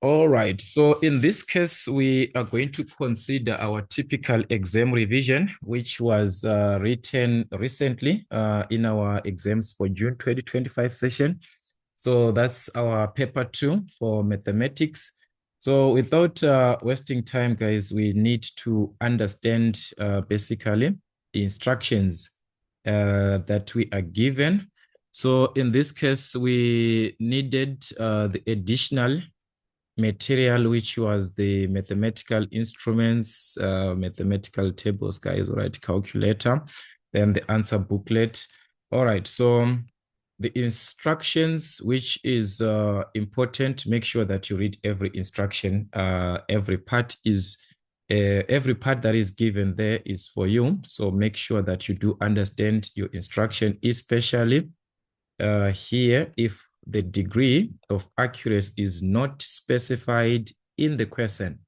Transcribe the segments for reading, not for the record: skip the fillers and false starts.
All right. So in this case, we are going to consider our typical exam revision, which was written recently in our exams for June 2025 session. So that's our paper 2 for mathematics. So without wasting time, guys, we need to understand basically the instructions that we are given. So in this case, we needed the additional material, which was the mathematical instruments, mathematical tables, guys, all right, calculator, then the answer booklet. All right, so the instructions, which is important, make sure that you read every instruction. Every part that is given there is for you. So make sure that you do understand your instruction, especially here, if the degree of accuracy is not specified in the question,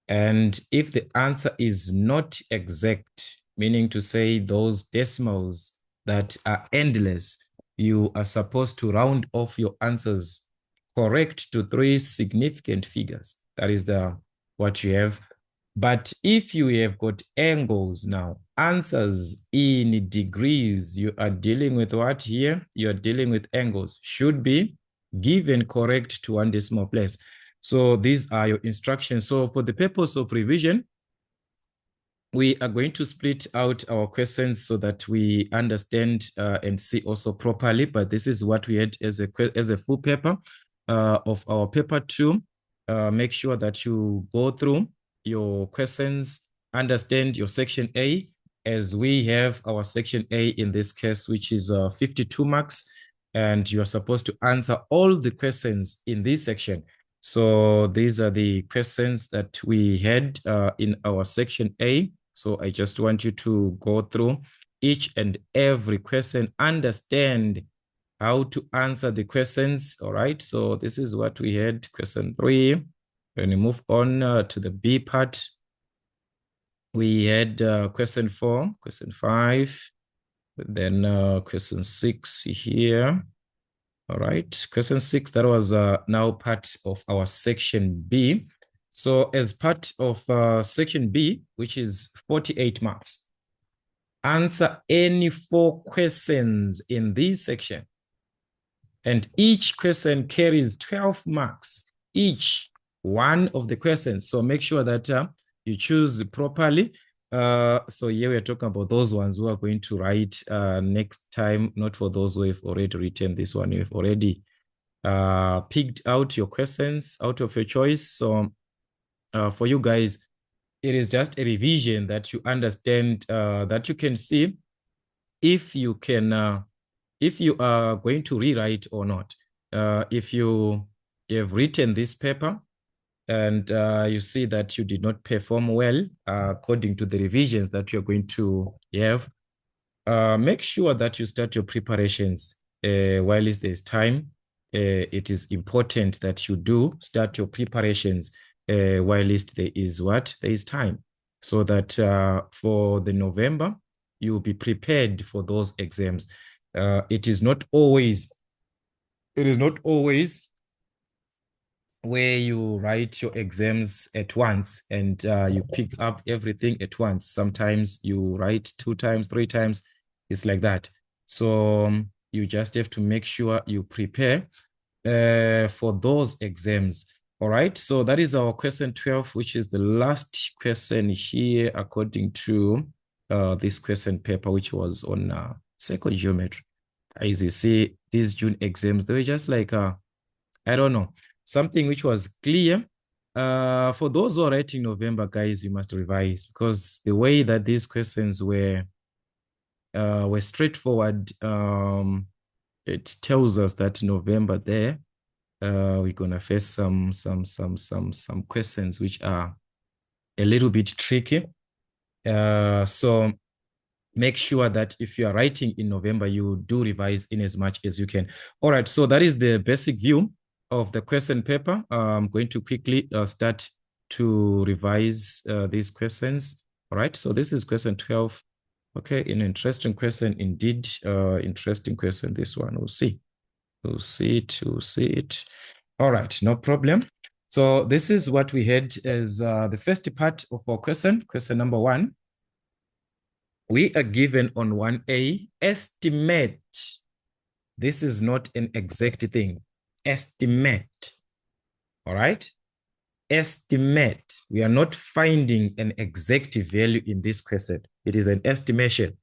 and if the answer is not exact, meaning to say those decimals that are endless, you are supposed to round off your answers correct to 3 significant figures. That is what you have. But if you have got angles now, answers in degrees, you are dealing with what here? You are dealing with angles, should be given correct to 1 decimal place. So these are your instructions. So for the purpose of revision, we are going to split out our questions so that we understand and see also properly. But this is what we had as a full paper of our paper 2. Make sure that you go through your questions, understand your section A, as we have our section A in this case, which is 52 marks. And you are supposed to answer all the questions in this section. So these are the questions that we had in our section A. So I just want you to go through each and every question, understand how to answer the questions. All right. So this is what we had, question 3. When we move on to the B part, we had question 4, question 5, then question 6 here. All right, question 6, that was now part of our section B. So as part of section B, which is 48 marks, answer any 4 questions in this section. And each question carries 12 marks, each one of the questions. So make sure that you choose properly. So here we are talking about those ones who are going to write next time, not for those who have already written this one. You've already picked out your questions out of your choice. So for you guys, it is just a revision that you understand, that you can see if you can, if you are going to rewrite or not. If you have written this paper and you see that you did not perform well according to the revisions that you're going to have, make sure that you start your preparations while there's time. It is important that you do start your preparations while there is what? There is time. So that for the November, you'll be prepared for those exams. It is not always where you write your exams at once and you pick up everything at once. Sometimes you write 2 times, 3 times. It's like that. So you just have to make sure you prepare for those exams. All right. So that is our question 12, which is the last question here according to this question paper, which was on second geometry. As you see, these June exams, they were just like, I don't know, something which was clear. For those who are writing November, guys, you must revise, because the way that these questions were straightforward, it tells us that November there, we're gonna face some questions which are a little bit tricky. So make sure that if you are writing in November, you do revise in as much as you can. All right, so that is the basic view of the question paper. I'm going to quickly start to revise these questions. All right, so this is question 12. Okay, an interesting question indeed. Interesting question, this one. We'll see. We'll see it. All right, no problem. So this is what we had as the first part of our question number 1. We are given on 1A, estimate. This is not an exact thing. Estimate. All right? Estimate. We are not finding an exact value in this question. It is an estimation.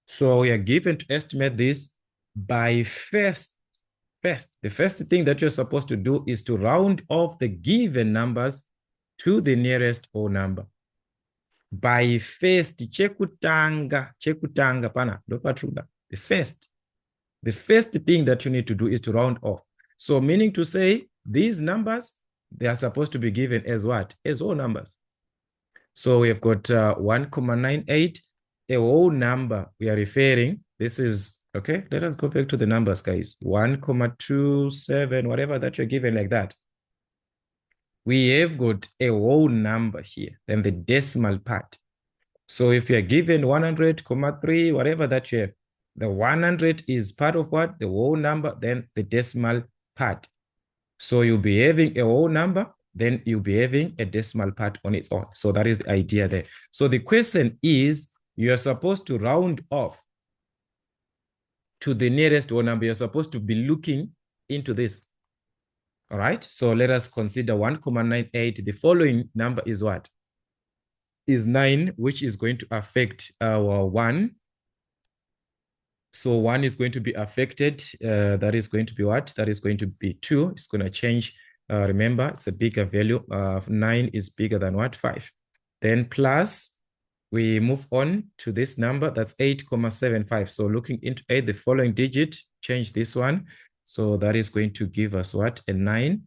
So we are given to estimate this by first. The first thing that you're supposed to do is to round off the given numbers to the nearest whole number. By first, chekutanga pana, the first thing that you need to do is to round off. So meaning to say, these numbers, they are supposed to be given as what? As whole numbers. So we have got 1,98, a whole number we are referring. This is, okay, let us go back to the numbers, guys. 1,27, whatever that you're given like that. We have got a whole number here, then the decimal part. So if you're given 100,3, whatever that you have, the 100 is part of what? The whole number, then the decimal part. So you'll be having a whole number, then you'll be having a decimal part on its own. So that is the idea there. So the question is, you're supposed to round off to the nearest whole number. You're supposed to be looking into this. All right. So let us consider 1,98. The following number is what? Is 9, which is going to affect our 1. So 1 is going to be affected. That is going to be what? That is going to be 2. It's going to change. Remember, it's a bigger value. 9 is bigger than what? 5. Then plus, we move on to this number. That's 8,75. So looking into 8, the following digit, change this one. So that is going to give us what? A 9.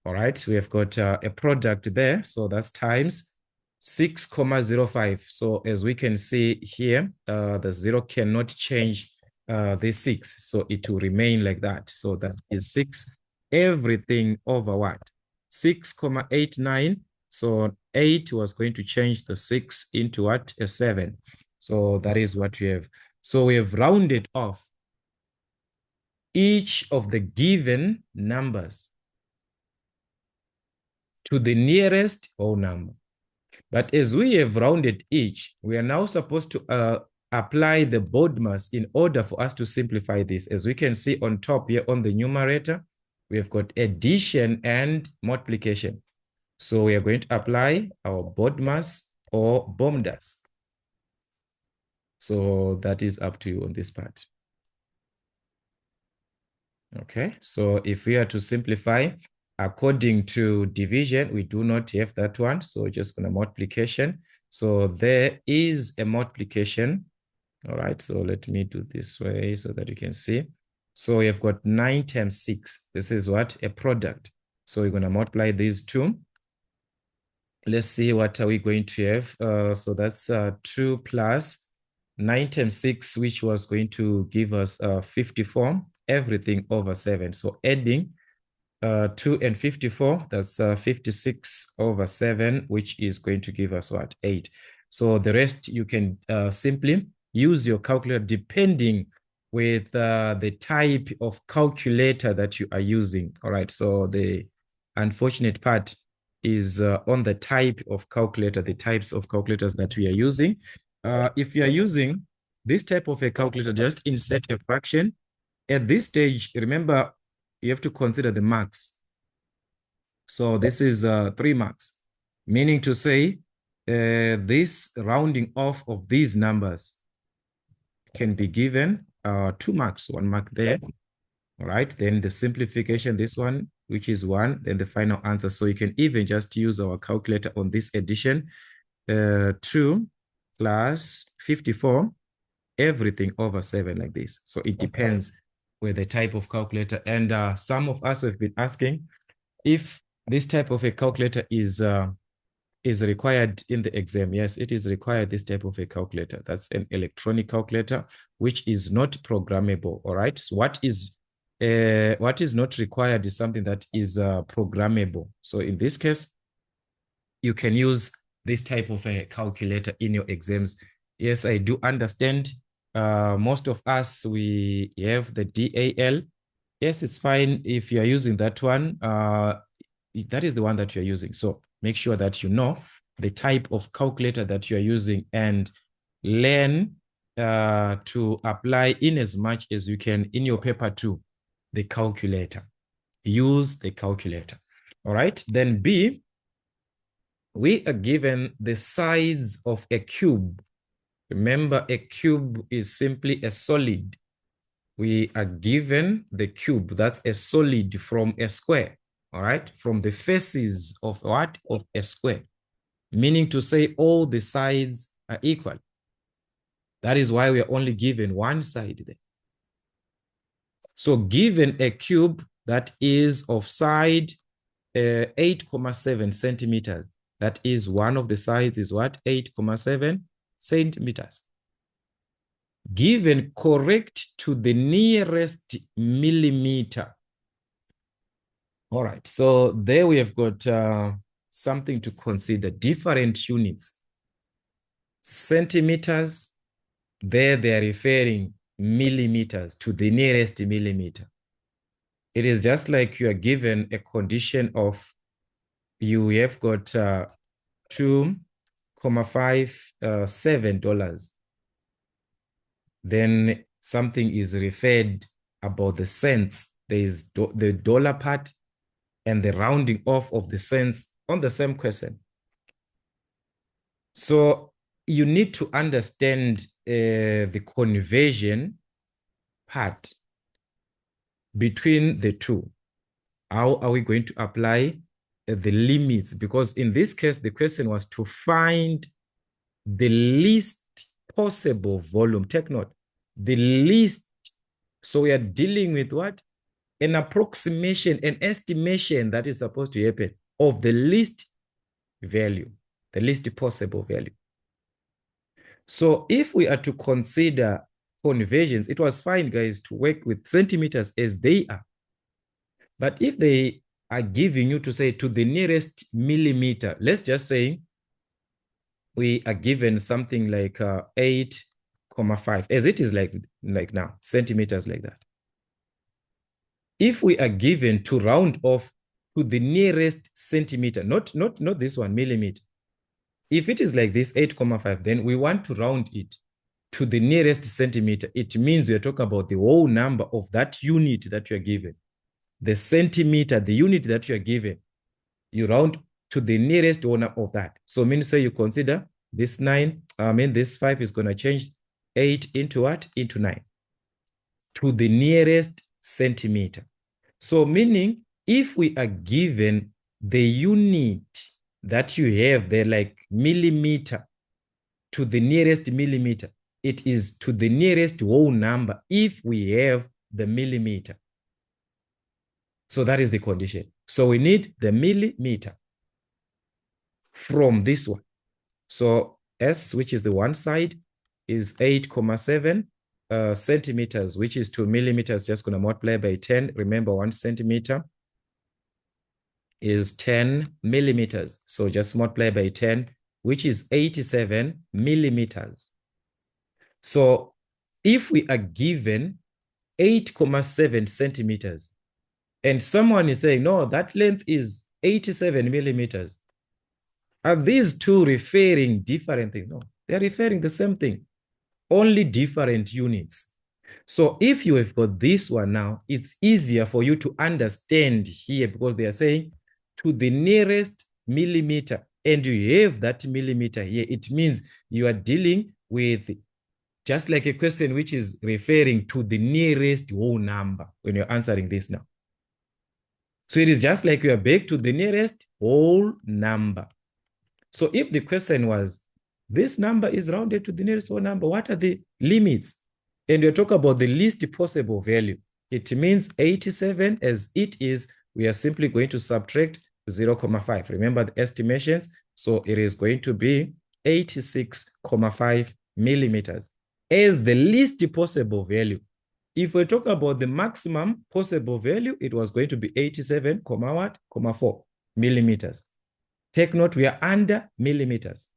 All right. So we have got a product there. So that's times 6,05. So as we can see here, the 0 cannot change the 6. So it will remain like that. So that is 6, everything over what? 6,89. So 8 was going to change the 6 into what? A 7. So that is what we have. So we have rounded off each of the given numbers to the nearest whole number. But as we have rounded each, we are now supposed to apply the BODMAS in order for us to simplify this. As we can see on top here on the numerator, we have got addition and multiplication. So we are going to apply our BODMAS or BOMDAS. So that is up to you on this part. Okay, so if we are to simplify according to division, we do not have that one. So just going to multiplication. So there is a multiplication. All right, so let me do this way so that you can see. So we have got 9 times 6. This is what? A product. So we're going to multiply these two. Let's see what are we going to have. So that's 2 plus 9 times 6, which was going to give us 54, everything over 7. So adding 2 and 54, that's 56 over 7, which is going to give us what? 8. So the rest you can simply use your calculator depending with the type of calculator that you are using. All right, so the unfortunate part is on the type of calculator, the types of calculators that we are using. If you are using this type of a calculator, just insert a fraction. At this stage, remember, you have to consider the marks. So this is 3 marks, meaning to say this rounding off of these numbers can be given 2 marks, 1 mark there. All right, then the simplification, this one, which is 1, then the final answer. So you can even just use our calculator on this addition. 2 plus 54, everything over 7 like this. So it depends with the type of calculator. And some of us have been asking if this type of a calculator is required in the exam. Yes, it is required, this type of a calculator. That's an electronic calculator, which is not programmable. All right. So what is not required is something that is programmable. So in this case, you can use this type of a calculator in your exams. Yes, I do understand. Most of us, we have the DAL. Yes, it's fine if you're using that one. That is the one that you're using. So make sure that you know the type of calculator that you're using and learn to apply in as much as you can in your paper too, the calculator. Use the calculator. All right. Then B, we are given the sides of a cube. Remember, a cube is simply a solid. We are given the cube, that's a solid from a square, all right? From the faces of what? Of a square, meaning to say all the sides are equal. That is why we are only given one side there. So given a cube that is of side 8,7 centimeters, that is one of the sides is what? 8,7 centimeters. Given correct to the nearest millimeter. All right, so there we have got something to consider, different units. Centimeters, there they are referring millimeters to the nearest millimeter. It is just like you are given a condition of you have got $2.57. Then something is referred about the cents. There is the dollar part and the rounding off of the cents on the same question. So you need to understand the conversion part between the two. How are we going to apply the limits? Because in this case, the question was to find the least possible volume. Take note, the least. So we are dealing with what? An approximation, an estimation that is supposed to happen of the least value, the least possible value. So if we are to consider conversions, it was fine, guys, to work with centimeters as they are. But if they are giving you to say to the nearest millimeter, let's just say we are given something like 8,5, as it is like now, centimeters like that. If we are given to round off to the nearest centimeter, not this one, millimeter. If it is like this, 8,5, then we want to round it to the nearest centimeter. It means we are talking about the whole number of that unit that you are given. The centimeter, the unit that you are given, you round to the nearest one of that. So means say you consider this 9, this 5 is going to change 8 into what? Into 9. To the nearest centimeter. So meaning if we are given the unit that you have there, like millimeter to the nearest millimeter, it is to the nearest whole number if we have the millimeter. So that is the condition. So we need the millimeter from this one. So S, which is the one side, is 8,7 centimeters, which is 2 millimeters, just going to multiply by 10. Remember, 1 centimeter is 10 millimeters. So just multiply by 10, which is 87 millimeters. So if we are given 8,7 centimeters, and someone is saying, no, that length is 87 millimeters, are these two referring different things? No, they're referring the same thing, only different units. So if you have got this one now, it's easier for you to understand here because they are saying to the nearest millimeter, and you have that millimeter here. It means you are dealing with just like a question which is referring to the nearest whole number when you're answering this now. So it is just like you are back to the nearest whole number. So if the question was, this number is rounded to the nearest whole number, what are the limits? And you're talking about the least possible value. It means 87 as it is, we are simply going to subtract 0,5. Remember the estimations. So it is going to be 86,5 millimeters as the least possible value. If we talk about the maximum possible value, it was going to be 87,4 millimeters. Take note, we are under millimeters.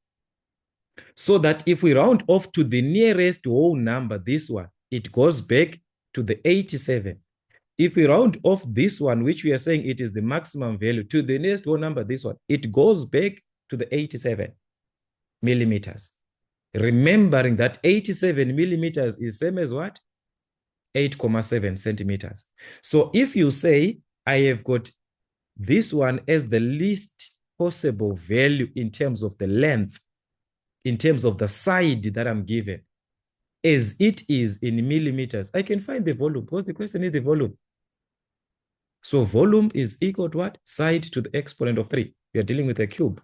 So that if we round off to the nearest whole number, this one, it goes back to the 87. if we round off this one, which we are saying it is the maximum value, to the nearest whole number, this one, it goes back to the 87 millimeters. Remembering that 87 millimeters is same as what? 8,7 centimeters. So if you say, I have got this one as the least possible value in terms of the length, in terms of the side that I'm given, as it is in millimeters, I can find the volume because the question is the volume. So volume is equal to what? Side to the exponent of 3. We are dealing with a cube.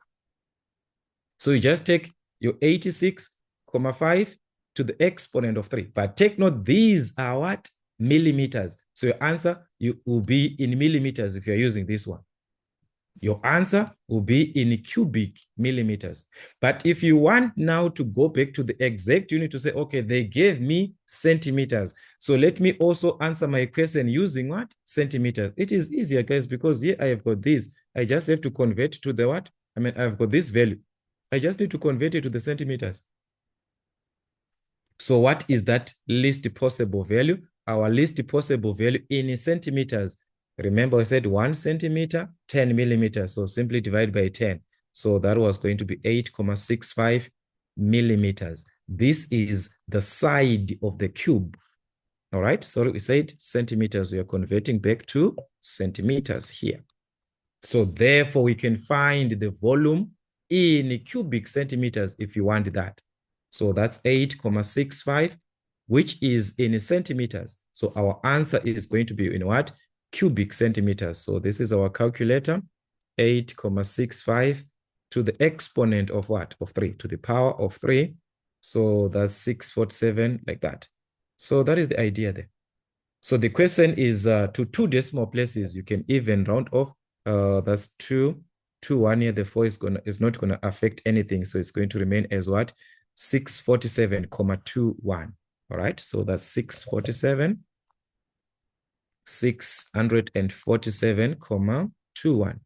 So you just take your 86,5 to the exponent of 3. But take note, these are what? Millimeters. So your answer will be in millimeters if you're using this one. Your answer will be in cubic millimeters. But if you want now to go back to the exact, you need to say, okay, they gave me centimeters. So let me also answer my question using what? Centimeters. It is easier, guys, because here I have got this. I just have to convert to the what? I mean, I've got this value. I just need to convert it to the centimeters. So what is that least possible value? Our least possible value in centimeters. Remember, I said 1 centimeter, 10 millimeters. So simply divide by 10. So that was going to be 8,65 millimeters. This is the side of the cube. All right. So we said centimeters. We are converting back to centimeters here. So therefore, we can find the volume in cubic centimeters if you want that. So that's 8,65, which is in centimeters. So our answer is going to be in what? Cubic centimeters. So this is our calculator, 8,65 to the exponent of what? Of 3, to the power of 3. So that's 647, like that. So that is the idea there. So the question is to 2 decimal places. You can even round off. That's 2, 1 here. The 4 is not gonna affect anything. So it's going to remain as what? 647,21. All right. So that's 647,21.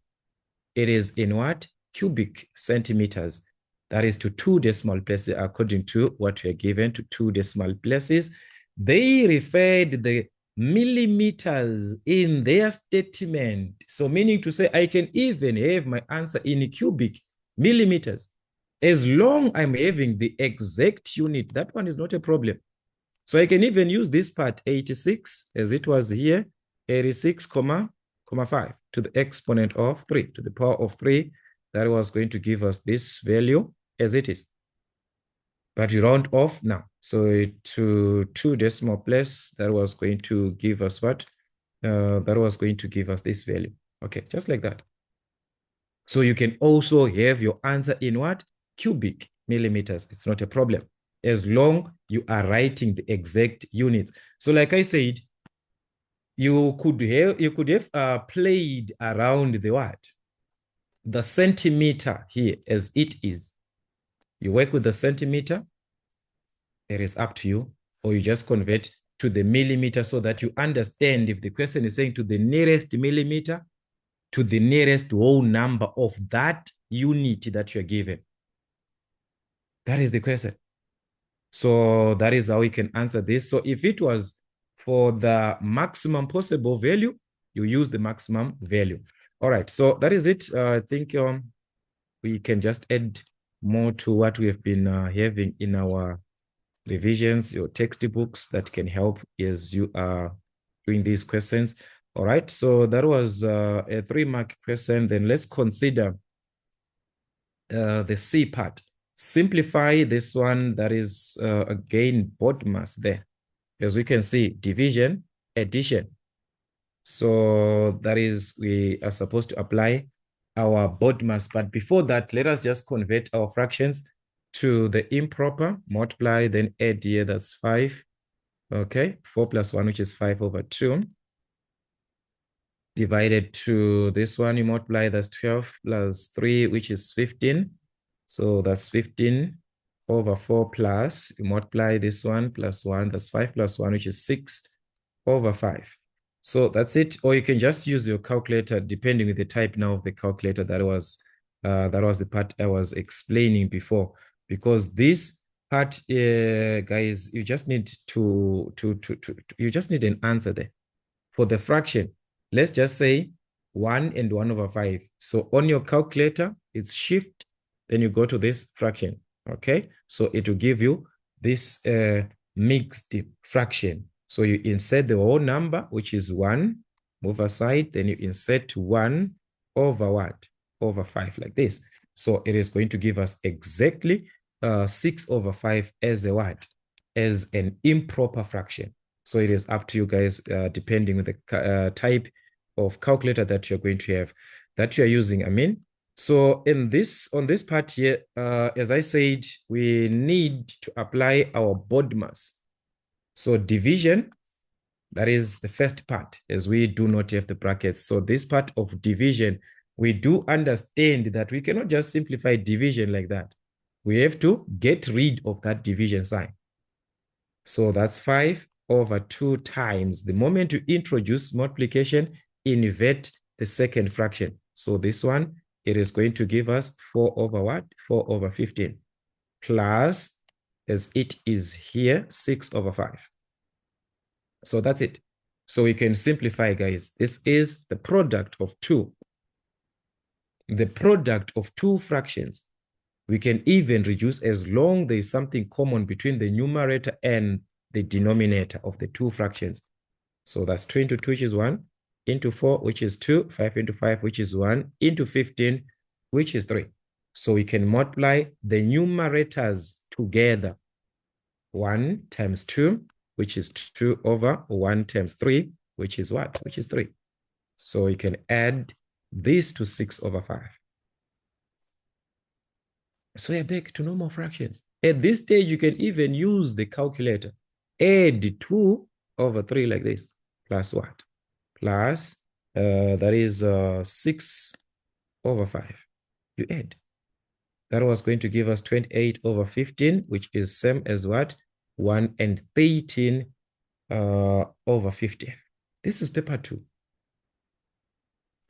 It is in what? Cubic centimeters. That is to 2 decimal places according to what we are given to 2 decimal places. They referred the millimeters in their statement. So meaning to say, I can even have my answer in cubic millimeters. As long I'm having the exact unit, that one is not a problem. So I can even use this part, 86, as it was here, 86,5 to the exponent of 3, to the power of 3. That was going to give us this value as it is. But you round off now. So to 2 decimal place, that was going to give us what? That was going to give us this value. Okay, just like that. So you can also have your answer in what? Cubic millimeters. It's not a problem, as long you are writing the exact units. So like I said, you could have played around the what? The centimeter here as it is. You work with the centimeter. It is up to you. Or you just convert to the millimeter so that you understand if the question is saying to the nearest millimeter, to the nearest whole number of that unit that you're given. That is the question. So that is how we can answer this. So if it was for the maximum possible value, you use the maximum value. All right, so that is it. I think we can just add more to what we have been having in our revisions, your textbooks that can help as you are doing these questions. All right, so that was a 3-mark question. Then let's consider the C part. Simplify this one. That is, again, BODMAS there. As we can see, division, addition. So that is, we are supposed to apply our BODMAS. But before that, let us just convert our fractions to the improper. Multiply, then add here. That's 5. Okay, 4 plus 1, which is 5/2. Divided to this one, you multiply, that's 12 plus 3, which is 15. So that's 15/4 plus, you multiply this one plus 1, that's 5 plus 1, which is 6/5. So that's it. Or you can just use your calculator, depending on the type now of the calculator. That was the part I was explaining before. Because this part, guys, you just need you just need an answer there. for the fraction, let's just say 1 and 1/5. So on your calculator, it's shift, then you go to this fraction, okay? So it will give you this mixed fraction. So you insert the whole number, which is 1, move aside, then you insert 1 over what? Over 5, like this. So it is going to give us exactly 6/5 as a what? As an improper fraction. So it is up to you guys, depending on the type of calculator that you're going to have, that you're using, I mean. So on this part here, as I said, we need to apply our BODMAS. So division, that is the first part, as we do not have the brackets. So this part of division, we do understand that we cannot just simplify division like that. We have to get rid of that division sign. So that's 5/2 times. The moment you introduce multiplication, invert the second fraction. So this one, it is going to give us 4/what? 4/15. Plus, as it is here, 6/5. So that's it. So we can simplify, guys. This is the product of two. The product of two fractions. We can even reduce as long there is something common between the numerator and the denominator of the two fractions. So that's 2 into 2, which is 1, into 4, which is 2, 5 into 5, which is 1, into 15, which is 3. So we can multiply the numerators together. 1 times 2, which is 2/1 times 3, which is what? Which is 3. So we can add this to 6/5. So we're back to normal fractions. At this stage, you can even use the calculator. Add 2/3 like this, plus what? Plus, that is 6/5. You add. That was going to give us 28/15, which is same as what? 113 over 15. This is paper 2.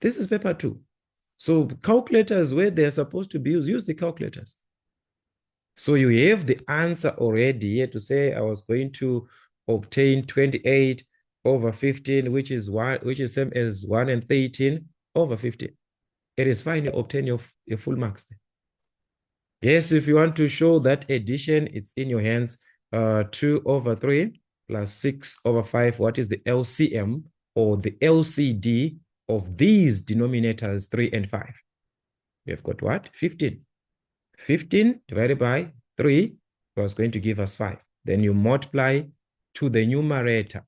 This is paper 2. So calculators, where they're supposed to be used, use the calculators. So you have the answer already here to say I was going to obtain 28/15, which is same as 113/15. It is fine, you obtain your full marks there. Yes, if you want to show that addition, it's in your hands. 2/3 plus 6/5. What is the LCM or the LCD of these denominators 3 and 5? We have got what? 15. 15 divided by 3 was going to give us 5. Then you multiply to the numerator.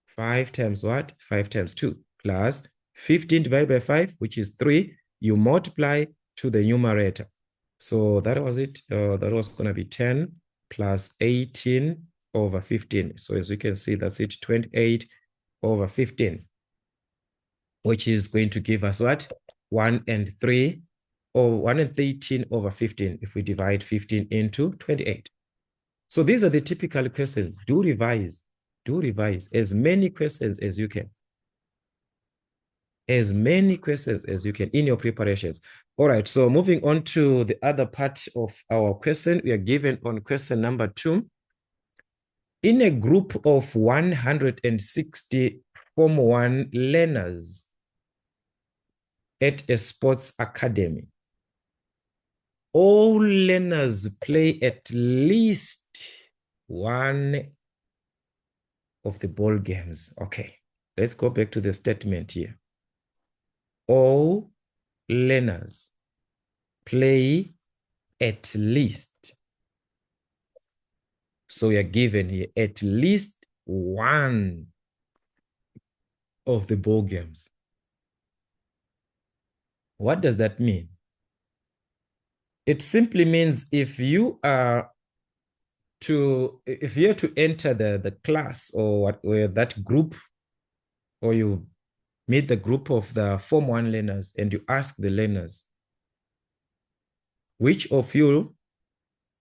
5 times what? 5 times 2 plus 15 divided by 5, which is 3. You multiply to the numerator. So that was it. That was going to be 10 plus 18/15. So as you can see, that's it, 28/15, which is going to give us what? 1 and 3, or 113/15 if we divide 15 into 28. So these are the typical questions. Do revise as many questions as you can. As many questions as you can in your preparations. All right, so moving on to the other part of our question, we are given on question number 2. In a group of 160 Form 1 learners at a sports academy, all learners play at least one of the ball games. Okay, let's go back to the statement here. All learners play at least. So we are given here at least one of the ball games. What does that mean? It simply means if you are to enter the class or that group, or you meet the group of the Form 1 learners and you ask the learners, which of you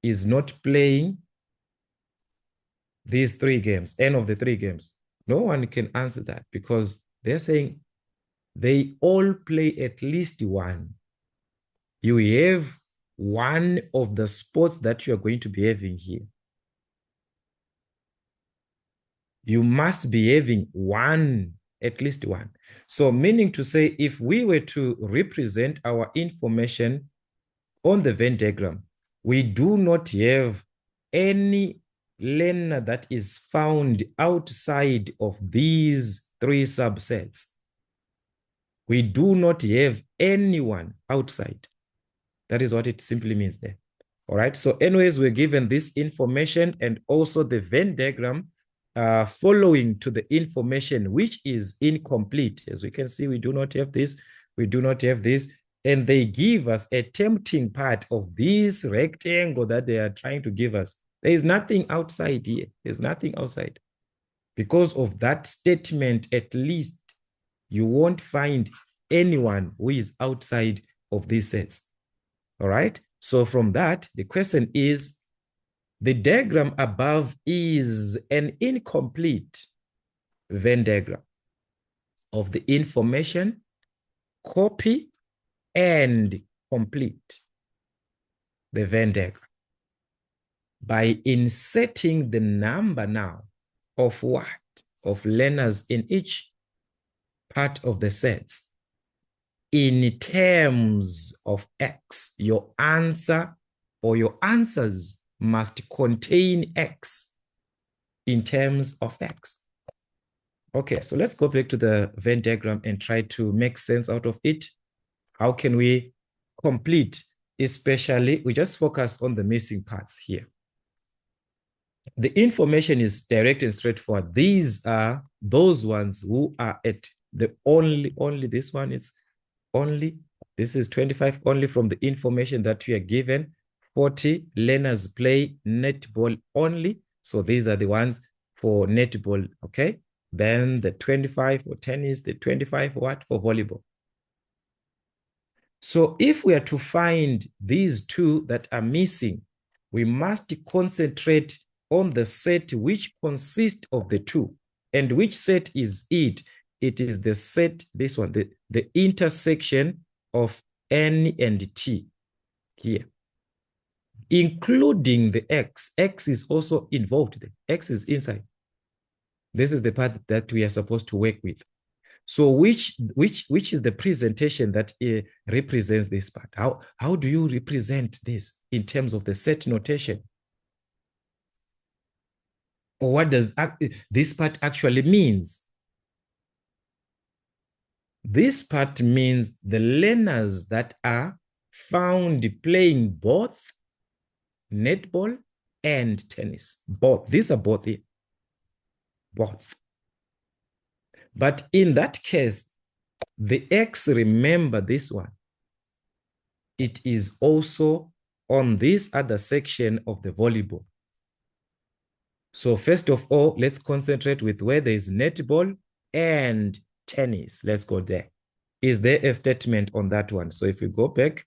is not playing these 3 games, any of the 3 games? No one can answer that because they're saying they all play at least one. You have one of the sports that you are going to be having here. You must be having one At least one. So meaning to say, if we were to represent our information on the Venn diagram, we do not have any learner that is found outside of these three subsets. We do not have anyone outside. That is what it simply means there. All right. So anyways, we're given this information and also the Venn diagram following to the information, which is incomplete. As we can see, we do not have this. We do not have this. And they give us a tempting part of this rectangle that they are trying to give us. There is nothing outside here. There's nothing outside. Because of that statement, at least, you won't find anyone who is outside of these sets. All right. So from that, the question is, the diagram above is an incomplete Venn diagram of the information, copy, and complete the Venn diagram by inserting the number now of what? Of learners in each part of the sets in terms of X. Your answer or your answers must contain X in terms of X. Okay, so let's go back to the Venn diagram and try to make sense out of it. How can we complete? Especially, we just focus on the missing parts here. The information is direct and straightforward. These are those ones who are at the only this one is only, this is 25 only from the information that we are given. 40 learners play netball only. So these are the ones for netball, okay? Then the 25 for tennis, the 25 what? For volleyball. So if we are to find these two that are missing, we must concentrate on the set which consists of the two. And which set is it? It is the set, this one, the intersection of N and T here, including the X. X is also involved there. X is inside. This is the part that we are supposed to work with. So which is the presentation that represents this part? How do you represent this in terms of the set notation? Or what does this part actually means? This part means the learners that are found playing both netball and tennis. Both. These are both here. Both. But in that case, the X, remember this one, it is also on this other section of the volleyball. So first of all, let's concentrate with where there is netball and tennis. Let's go there. Is there a statement on that one? So if we go back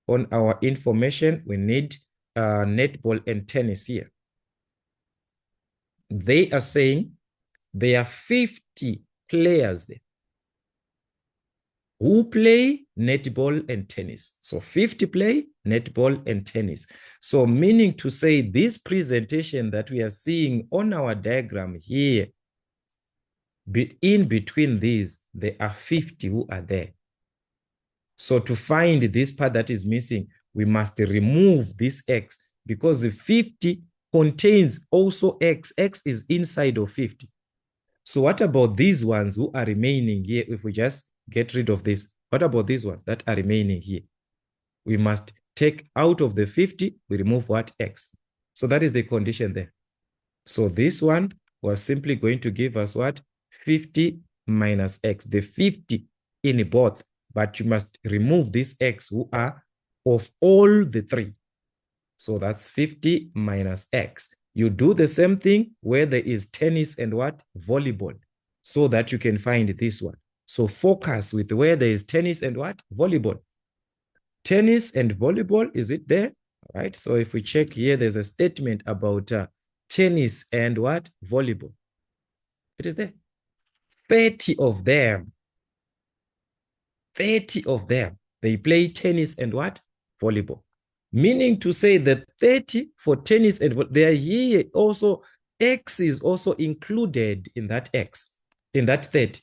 on our information, we need netball and tennis here. They are saying there are 50 players there who play netball and tennis. So 50 play netball and tennis. So meaning to say this presentation that we are seeing on our diagram here, in between these, there are 50 who are there. So to find this part that is missing, we must remove this X because the 50 contains also X. X is inside of 50. So what about these ones who are remaining here? If we just get rid of this, what about these ones that are remaining here? We must take out of the 50, we remove what? X. So that is the condition there. So this one was simply going to give us what? 50 minus X, the 50 in both, but you must remove this X who are of all the three. So that's 50 minus X. You do the same thing where there is tennis and what? Volleyball, so that you can find this one. So focus with where there is tennis and what? Volleyball. Tennis and volleyball, is it there? All right. So if we check here, there's a statement about tennis and what? Volleyball. It is there. 30 of them. 30 of them. They play tennis and what? Volleyball. Meaning to say that 30 for tennis and they are here also, X is also included in that X, in that 30.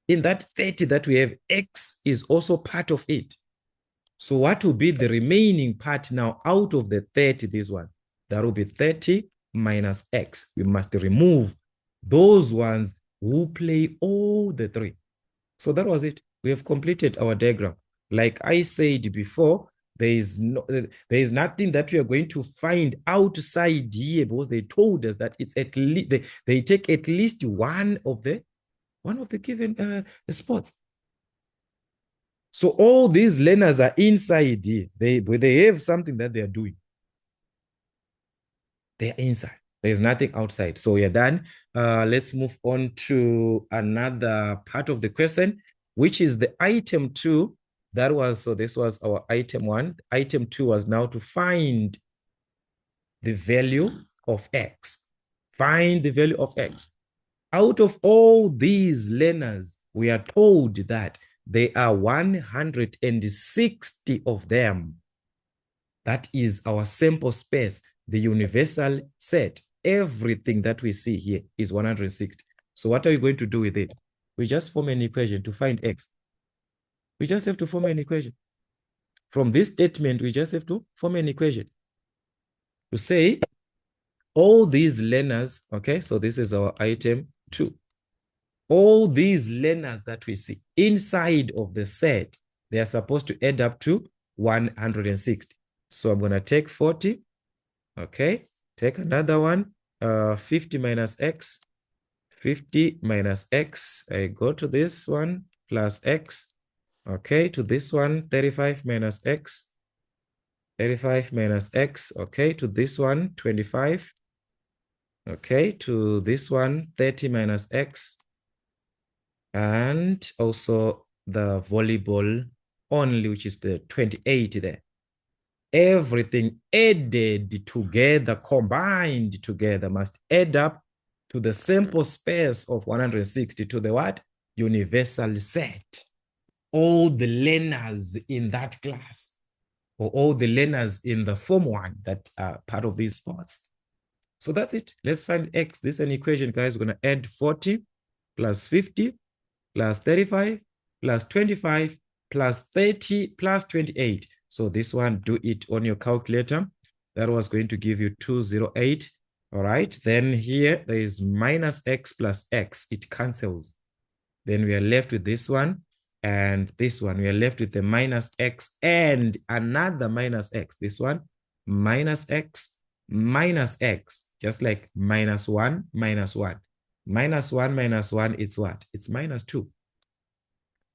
In that 30 that we have, X is also part of it. So what will be the remaining part now out of the 30, this one? That will be 30 minus X. We must remove those ones who play all the three. So that was it. We have completed our diagram. Like I said before, there is nothing that we are going to find outside here, because they told us that it's at least they take at least one of the given spots. So all these learners are inside here. They have something that they are doing. They are inside. There's nothing outside. So we are done. Let's move on to another part of the question, which is the item 2. This was our item 1. Item 2 was now to find the value of X. Find the value of X. Out of all these learners, we are told that there are 160 of them. That is our sample space, the universal set. Everything that we see here is 160. So what are we going to do with it? We just form an equation to find X. We just have to form an equation. From this statement, we just have to form an equation to say all these learners, okay, so this is our item 2. All these learners that we see inside of the set, they are supposed to add up to 160. So I'm going to take 40. Okay, take another one. 50 minus X. 50 minus X. I go to this one, plus X. Okay, to this one, 35 minus X. 35 minus X. Okay, to this one, 25. Okay, to this one, 30 minus X. And also the volleyball only, which is the 28 there. Everything added together, combined together, must add up to the sample space of 160, to the what? Universal set. All the learners in that class, or all the learners in the Form 1 that are part of these sports. So that's it. Let's find X. This is an equation, guys. We're going to add 40 plus 50 plus 35 plus 25 plus 30 plus 28. So this one, do it on your calculator. That was going to give you 208. All right. Then here there is minus X plus X. It cancels. Then we are left with this one and this one. We are left with the minus X and another minus X. This one, minus X, minus X. Just like minus 1, minus 1. Minus 1 minus 1, it's what? It's minus 2.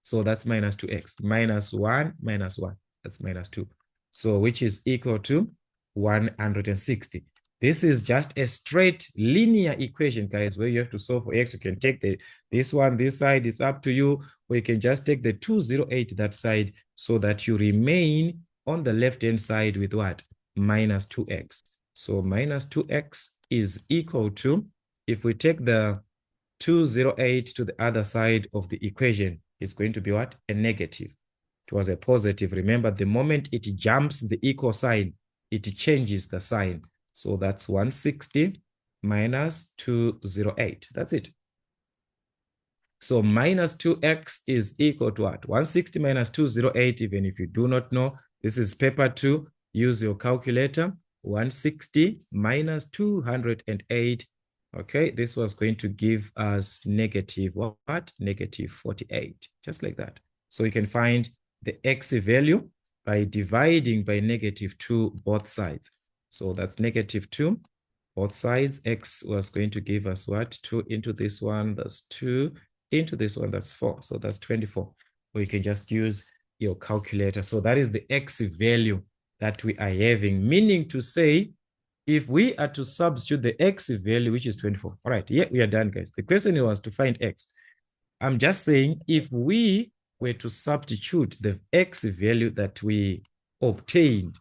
So that's minus 2x. Minus 1 minus 1. That's minus 2. So which is equal to 160. This is just a straight linear equation, guys, where you have to solve for x. You can take this one, this side, it's up to you. Or you can just take the 208 that side, so that you remain on the left-hand side with what? Minus 2x. So minus 2x is equal to, if we take the 208 to the other side of the equation, it's going to be what? A negative. It was a positive. Remember, the moment it jumps the equal sign, it changes the sign. So that's 160 minus 208. That's it. So minus 2x is equal to what? 160 minus 208, even if you do not know. This is paper 2. Use your calculator. 160 minus 208. Okay, this was going to give us negative what? Negative 48, just like that. So you can find the x value by dividing by negative 2 both sides. So that's negative 2, both sides. X was going to give us what? 2 into this one, that's 2. Into this one, that's 4. So that's 24. Or you can just use your calculator. So that is the x value that we are having, meaning to say, if we are to substitute the x value, which is 24. All right, yeah, we are done, guys. The question was to find x. I'm just saying, if we were to substitute the x value that we obtained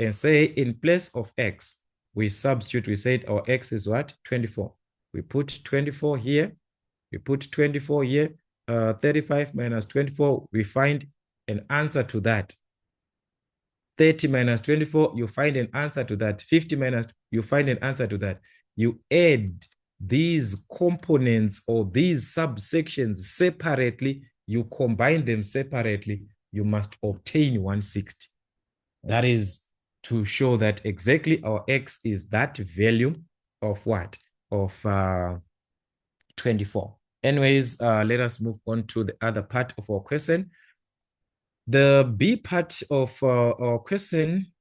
and say in place of x, we substitute, we said our x is what? 24. We put 24 here. We put 24 here. 35 minus 24, we find an answer to that. 30 minus 24, you find an answer to that. 50 minus, you find an answer to that. You add these components or these subsections separately, you combine them separately, you must obtain 160. That is to show that exactly our x is that value of what? Of 24. Anyways, let us move on to the other part of our question. The B part of our question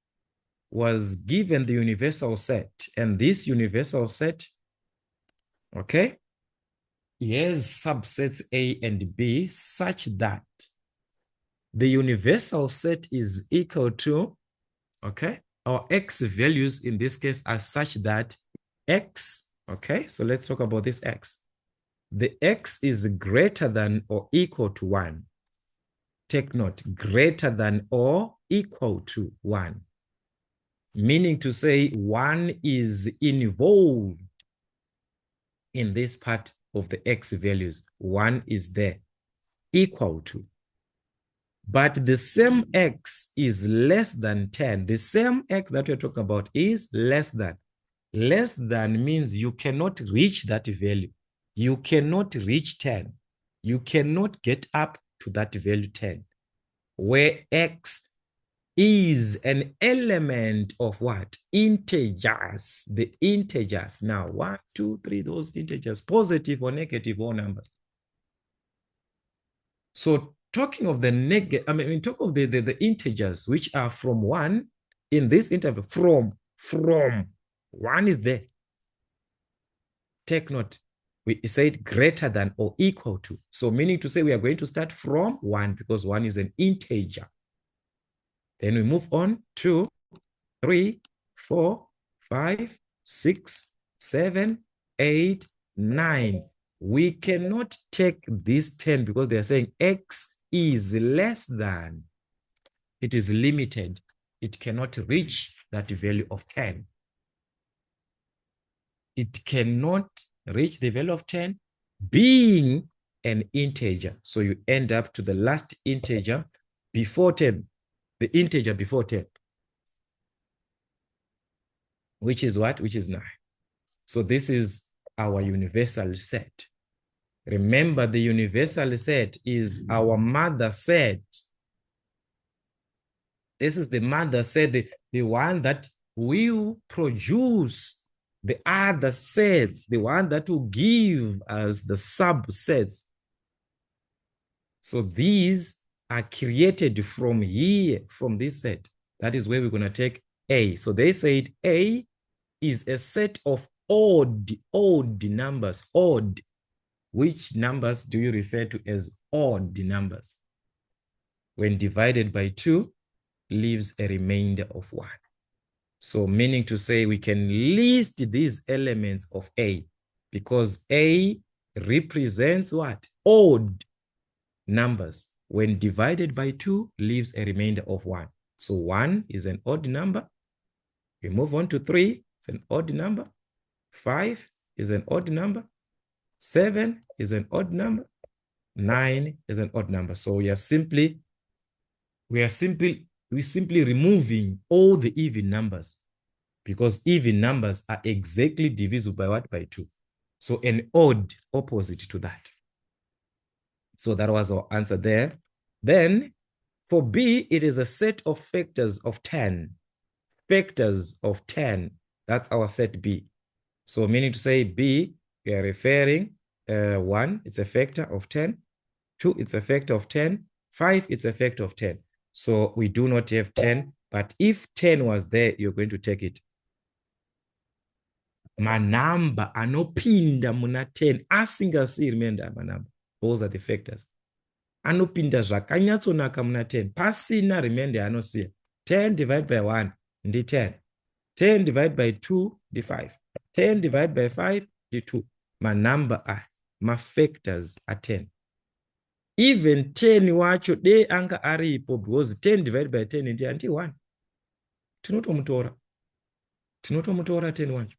was given the universal set, and this universal set, okay, has subsets A and B such that the universal set is equal to, okay, our x values in this case are such that x, okay, so let's talk about this x. The x is greater than or equal to 1. Take note, greater than or equal to 1. Meaning to say 1 is involved in this part of the x values. 1 is there, equal to. But the same x is less than 10. The same x that we're talking about is less than. Less than means you cannot reach that value. You cannot reach 10. You cannot get up to that value 10. Where x is an element of what? Integers. The integers. Now, 1, 2, 3, those integers, positive or negative, all numbers. So talking of the negative, talk of the integers which are from 1 in this interval, from 1 is there. Take note, we said greater than or equal to. So meaning to say we are going to start from 1 because 1 is an integer. Then we move on to 3, 4, 5, 6, 7, 8, 9. We cannot take this 10 because they are saying x is less than. It is limited. It cannot reach that value of 10. It cannot reach the value of 10 being an integer. So you end up to the last integer before 10, the integer before 10, which is what? Which is 9. So this is our universal set. Remember, the universal set is our mother set. This is the mother set, the one that will produce the other sets, the one that will give us the subsets. So these are created from here, from this set. That is where we're going to take A. So they said A is a set of odd numbers. Odd. Which numbers do you refer to as odd numbers? When divided by 2, leaves a remainder of 1. So meaning to say we can list these elements of A because A represents what? Odd numbers. When divided by 2, leaves a remainder of 1. So 1 is an odd number. We move on to 3, it's an odd number. 5 is an odd number. 7 is an odd number. 9 is an odd number. So we are simply removing all the even numbers because even numbers are exactly divisible by what? By 2. So an odd opposite to that. So that was our answer there. Then for B, it is a set of factors of 10. Factors of 10. That's our set B. So meaning to say B, we are referring 1, it's a factor of 10. 2, it's a factor of 10. 5, it's a factor of 10. So we do not have 10, but if 10 was there, you're going to take it. Manamba anopinda muna 10 asingasiyi remainder manamba. Those are the factors. Anopinda zvakanyatsonaka muna 10 pasina remainder anosiya. 10 divided by 1 ndi 10. 10 divided by 2 ndi 5. 10 divided by 5 ndi 2. Manamba are factors are 10. Even 10 wacho de anga aripo because 10 divided by 10 ndi anti 1. Tinotomutora 10 wacho.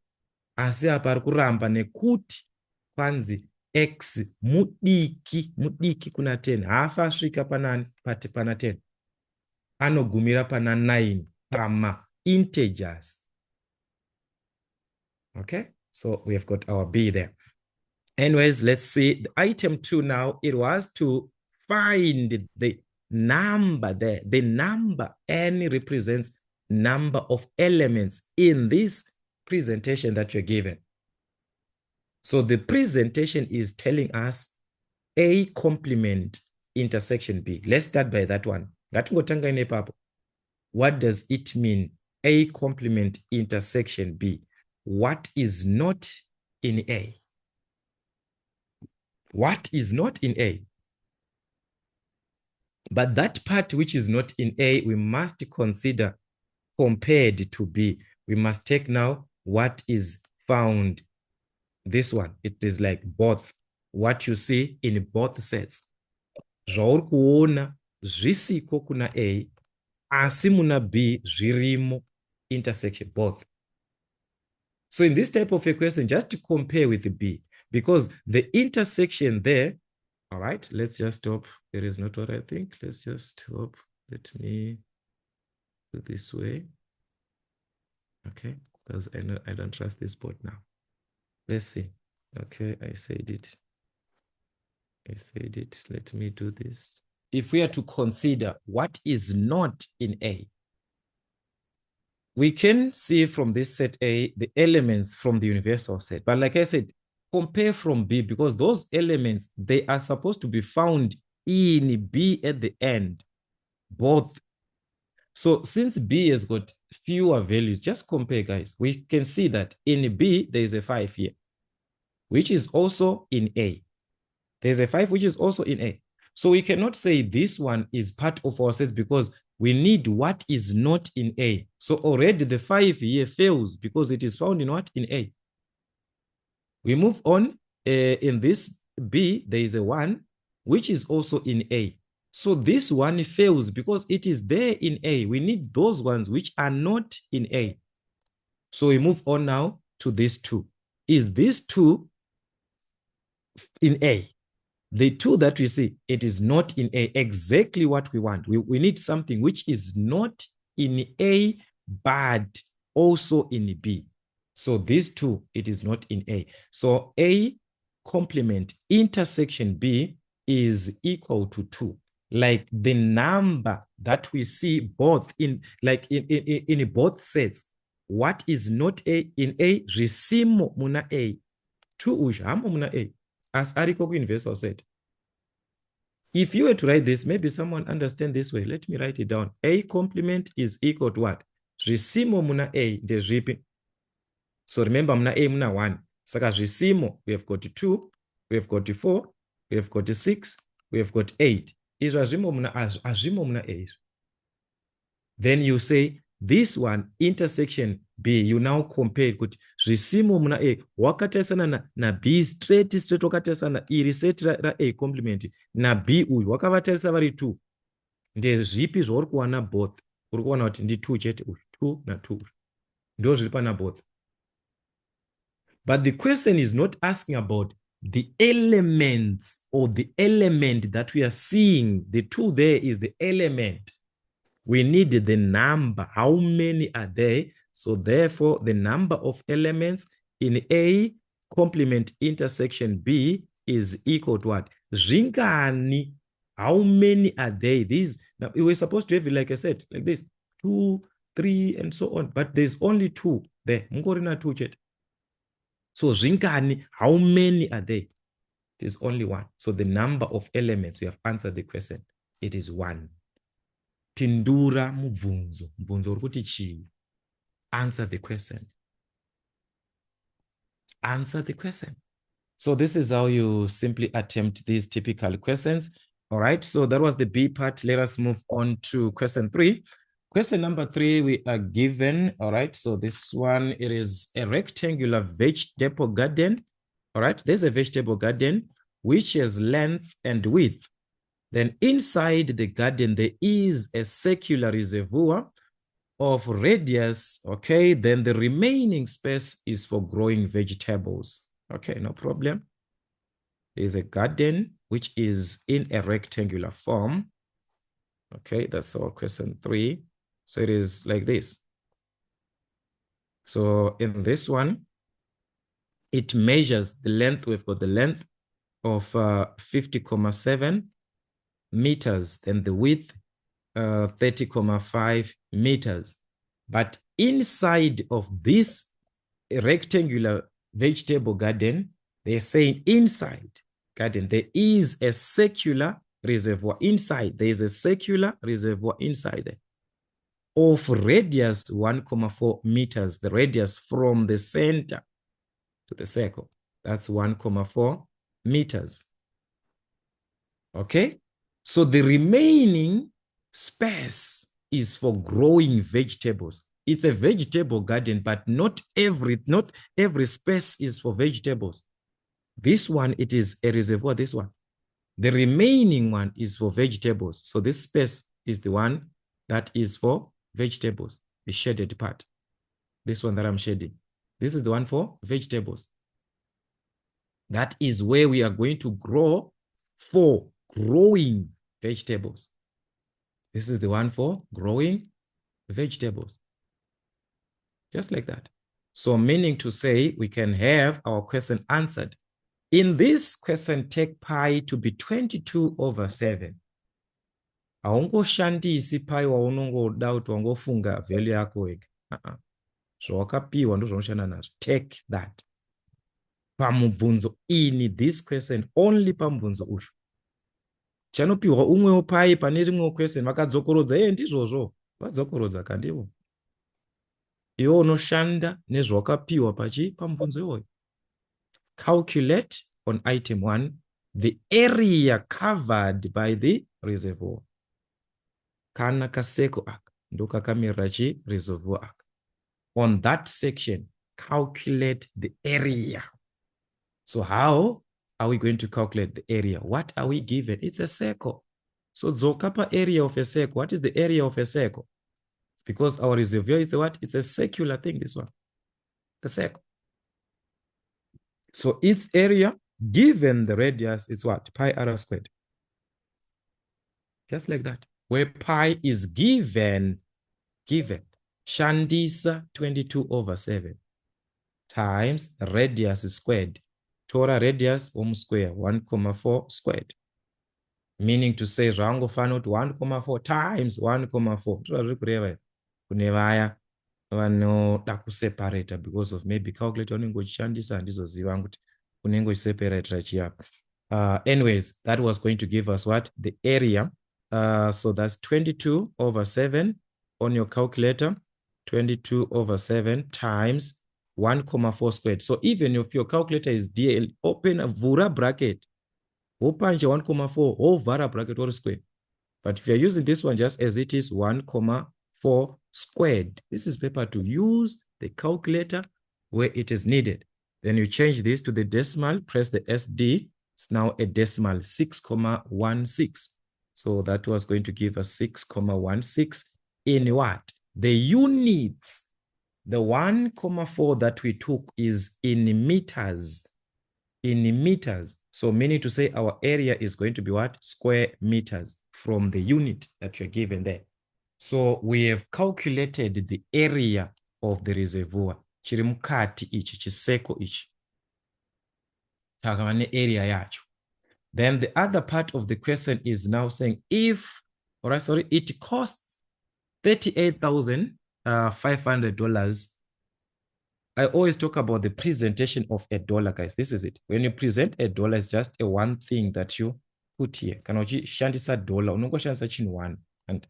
Asi apa ari kuramba nekuti kwanzi x mudiki kuna 10. Hafa asvika panani pana 10. Anogumira pana 9 pama integers. Okay? So we have got our B there. Anyways, let's see the item 2 now. It was to find the number there. The number N represents number of elements in this presentation that you're given. So the presentation is telling us A complement intersection B. Let's start by that one. What does it mean? A complement intersection B. What is not in A? What is not in A? But that part which is not in A, we must consider compared to B. We must take now what is found. This one, it is like both. What you see in both sets. Zvauri kuona zvisiko kuna A, asi muna B zvirimo intersection, both. So in this type of equation, just to compare with the B, because the intersection there, all right, let's just stop. There is not what I think. Let's just stop. Let me do this way. Okay, because I know I don't trust this board now. Let's see. Okay, I said it. Let me do this. If we are to consider what is not in A, we can see from this set A the elements from the universal set. But like I said, compare from B, because those elements, they are supposed to be found in B at the end, both. So since B has got fewer values, just compare, guys. We can see that in B, there is a 5 here, which is also in A. There's a 5 which is also in A. So we cannot say this one is part of our sets because we need what is not in A. So already the 5 here fails because it is found in what? In A. We move on. In this B, there is a 1, which is also in A. So this one fails because it is there in A. We need those ones which are not in A. So we move on now to this 2. Is this 2 in A? The 2 that we see, it is not in A, exactly what we want. We need something which is not in A, but also in B. So these 2, it is not in A. So A complement intersection B is equal to 2. Like the number that we see both in, like in both sets. What is not A in A, risimo muna A. 2 ujamo muna A. As ariko universal set. If you were to write this, maybe someone understand this way. Let me write it down. A complement is equal to what? Zvisimo muna A ndezvipi? So remember muna A muna 1. Saka zvisimo, we have got 2, we have got 4, we have got 6, we have got 8. Izvo hazvimo muna A. Then you say this one intersection B, you now compare kuti zvisimo muna A wakatarisana na B straight wakatarisana iri set ra A complement na B uyu wakavatarisa vari 2. Ndezvipi zvauri kuwana both? Uri kuwana kuti ndi 2 chete uyu 2 na 2 ndo zviri pana both. But the question is not asking about the elements or the element that we are seeing. The 2 there is the element. We need the number. How many are there? So therefore, the number of elements in A complement intersection B is equal to what? Zingani. How many are there? These, now we're supposed to have, like I said, like this, 2, 3, and so on. But there's only 2 there. Mungorina 2 chet. So zingani, how many are there? There's only 1. So the number of elements, we have answered the question. It is 1. Pindura mubvunzo. Mubvunzo uri kuti chii? Answer the question. Answer the question. So this is how you simply attempt these typical questions. All right. So that was the B part. Let us move on to question 3. Question number 3, we are given. All right. So this one, it is a rectangular vegetable garden. All right. There's a vegetable garden which has length and width. Then inside the garden, there is a circular reservoir of radius. Okay, then the remaining space is for growing vegetables. Okay, no problem. There's a garden which is in a rectangular form. Okay, that's our question 3. So it is like this. So in this one, it measures the length. We've got the length of 50.7 meters, then the width 30.5 meters. But inside of this rectangular vegetable garden, they're saying inside garden, there is a circular reservoir inside. There is a circular reservoir inside there of radius 1.4 meters, the radius from the center to the circle. That's 1.4 meters. Okay, so the remaining space is for growing vegetables. It's a vegetable garden, but not every space is for vegetables. This one, it is a reservoir, this one. The remaining one is for vegetables. So this space is the one that is for vegetables, the shaded part. This one that I'm shading. This is the one for vegetables. That is where we are going to grow for growing vegetables. This is the one for growing vegetables. Just like that. So meaning to say we can have our question answered. In this question, take pi to be 22/7. Haungoshandisi pi waunongoda kuti wangofunga value yako wega. Zvawakapiwa ndo zvaunoshanda nazvo. Take that. Pamubvunzo in this question, only pamubvunzo uyu. Chanopiwa umwewo pai pane rimwewo question vakadzokorodza ndizvozvo vadzokorodza kandiwo. Iwo unoshanda nezvawakapiwa pamubvunzo iwoyo. Calculate on item 1 the area covered by the reservoir. Kana kaseko aka ndo kakamirira reservoir aka. On that section, calculate the area. So how are we going to calculate the area? What are we given? It's a circle. So dzokapa area of a circle. What is the area of a circle? Because our reservoir is what? It's a circular thing, this one. A circle. So its area, given the radius, is what? Pi r squared. Just like that. Where pi is given. Shandisa 22/7 times radius squared. Tora radius square 1.4 squared. Meaning to say zvangofana kuti 1.4 times 1.4. Zviri kureva kune vaya vanoda kuseparata because of maybe calculator unenge uchishandisa handizoziva kuti unenge uchiseparata chiyapa. Anyways, that was going to give us what? The area. So that's 22/7 on your calculator. 22/7 times 1.4 squared. So even if your calculator is DL, open a vura bracket, open 1.4, vara bracket or square. But if you're using this one just as it is, 1.4 squared. This is paper to use the calculator where it is needed. Then you change this to the decimal, press the SD. It's now a decimal, 6.16. So that was going to give us 6.16 in what? The units. The 1.4 that we took is in meters. In meters. So meaning to say our area is going to be what? Square meters from the unit that you're given there. So we have calculated the area of the reservoir. Chiri mukati ichi, chiseko ichi. Takamane area yacho. Then the other part of the question is now saying if, it costs $38,500. I always talk about the presentation of a dollar, guys. This is it. When you present a dollar, it's just a one thing that you put here. Kana uchishandisa dollar, unongoshandisa chinhu one. And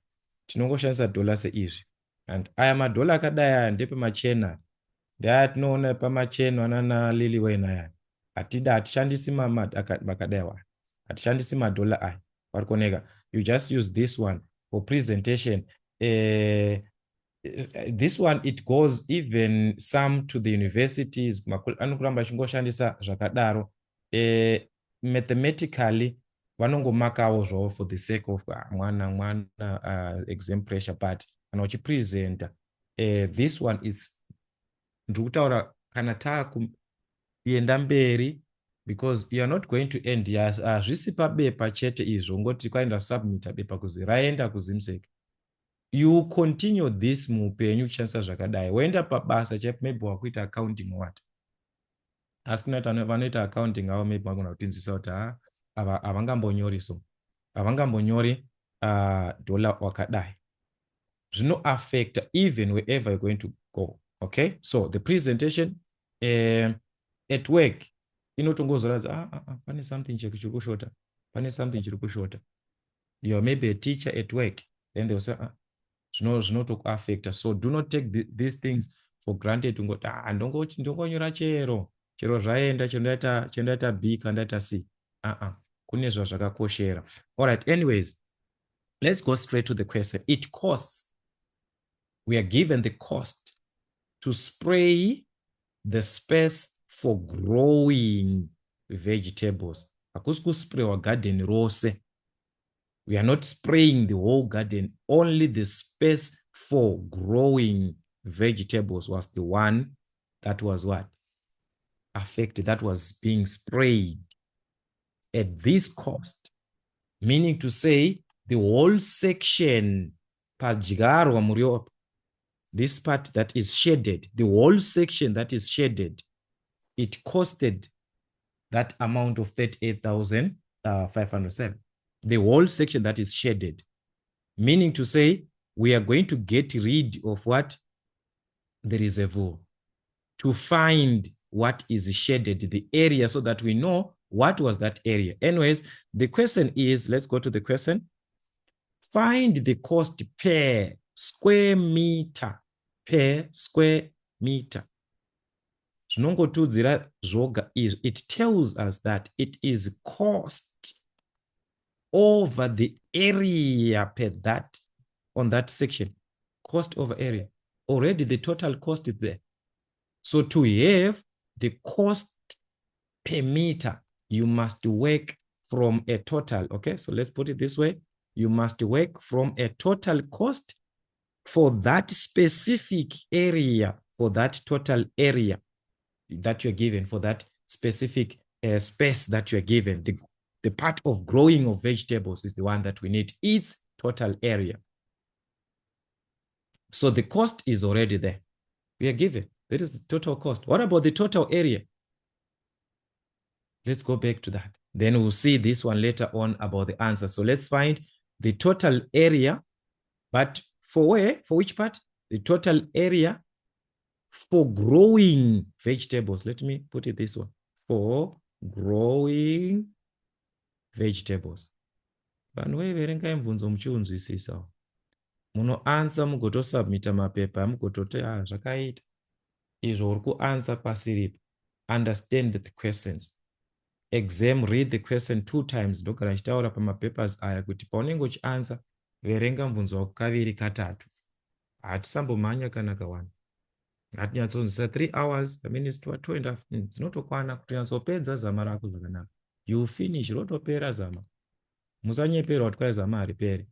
tinongoshandisa dollar se izvi. And aya madola akadaya ndepe machena. Ndeatinoona pamachena anana lili wena ya. Atishandisi makadaya wa. Atishandisi madola aya. Warikoneka. You just use this one for presentation. This one, it goes even some to the universities. Anokuramba chingoshandisa zvakadaro. Mathematically, vanongomakawo zvawo for the sake of mwana exam pressure, but kana uchipresenta this one is ndikutaura kana takuenda mberi, because you are not going to end hazvisi pabepa chete izvo ngoti kwaenda submit bepa kuzi raenda kuZIMSEC. You continue this muupenyu uchishandisa zvakadai. Waenda pabasa chaipo, maybe wakuita accounting what. asi vanoita accounting avo maybe vagona kutinzwisa kuti havangambonyori so havangambonyori dollar wakadai. Zvino affect even wherever you're going to go. Okay, so the presentation at work inotongozoratidza pane something chiri kushota, pane something chiri kushota. You are maybe a teacher at work, then they'll say zvinotokuaffecta. So do not take these things for granted. Ungoti ndongonyora chero zvaenda chendaita B kandaita C. Kune zvazvakakoshera. All right, anyways, let's go straight to the question. It costs. We are given the cost to spray the space for growing vegetables. Hakusi kusprayiwa garden rose. We are not spraying the whole garden. Only the space for growing vegetables was the one that was what? Affected, that was being sprayed at this cost. Meaning to say, the whole section, this part that is shaded, the whole section that is shaded, it costed that amount of 38,507. The whole section that is shaded. Meaning to say, we are going to get rid of what? The reservoir. To find what is shaded, the area, so that we know what was that area. Anyways, the question is, let's go to the question. Find the cost per square meter. Per square meter. It tells us that it is cost over the area per that on that section. Cost over area. Already the total cost is there. So to have the cost per meter, you must work from a total. Okay, so let's put it this way. You must work from a total cost for that specific area, for that total area that you're given, for that specific space that you're given. The part of growing of vegetables is the one that we need, its total area. So the cost is already there. We are given. That is the total cost. What about the total area? Let's go back to that. Then we'll see this one later on about the answer. So let's find the total area, but for where? For which part? The total area for growing vegetables. Let me put it this way. For growing vegetables. Vanhu vaiverengai mubvunzo muchiunzwisisa. Munoansa mugotosubmita mapepa mugototi zvakaita. Izvo uri kuansa pasiripo. Understand the questions. Exam, read the question 2 times. Ndogara ndichitaura pamapapers aya kuti paunenge uchiansa verenga mubvunzo wako kaviri katatu. Hatisambomhanya kana kawanda. Ngatinyatsonzisa 3 hours, that means 2.5 minutes. Dzinotokwana kutonyatsopedza zama rako zvakanaka. You finish, rotopera zama. Musanyeperwa kuti kwai zama hariperi.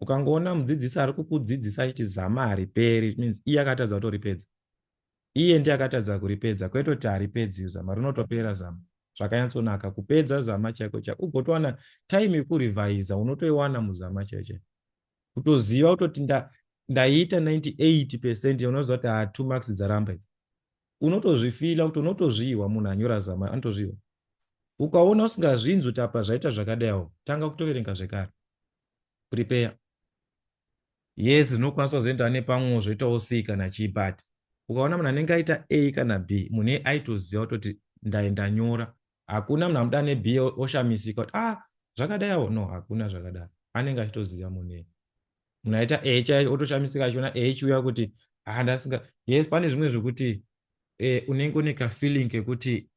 Ukangoona mudzidzisi ari kukudzidzisa achiti zama hariperi, it means iye akatadza kutoripedza. Iye ndiye akatadza kuripedza, kwetoti haripedzi zama, rinotopera zama. Zvakanyatsonaka kupedza zama chako chako. Ugotowana time yekurevisa unotoiwana muzama chaicho. Kutoziva kutoti ndaita 98%, unoziva kuti 2 marks dzaramba idzi. Unotozvifila kuti unotozviwa munhu anyora zama anotozviwa. Ukaona usingazvinzwi kuti apa zvaita zvakadaiwo, tanga kutoverenga zvekare. Prepare. Yes, zvinokwanisa kuzoenda nepamwe zvoitawo C kana G, but ukaona munhu anenge aita A kana B, munhu aitoziva kuti ndanyora. Hakuna munhu amuda neB oshamisika kuti zvakadaiwo. No, hakuna zvakadai. Anenge achitoziva munhu. Munhu aita A chaicho otoshamisika achiona A chiuya kuti ndasinga. Yes, pane zvimwe zvokuti unenge une kafeeling kekuti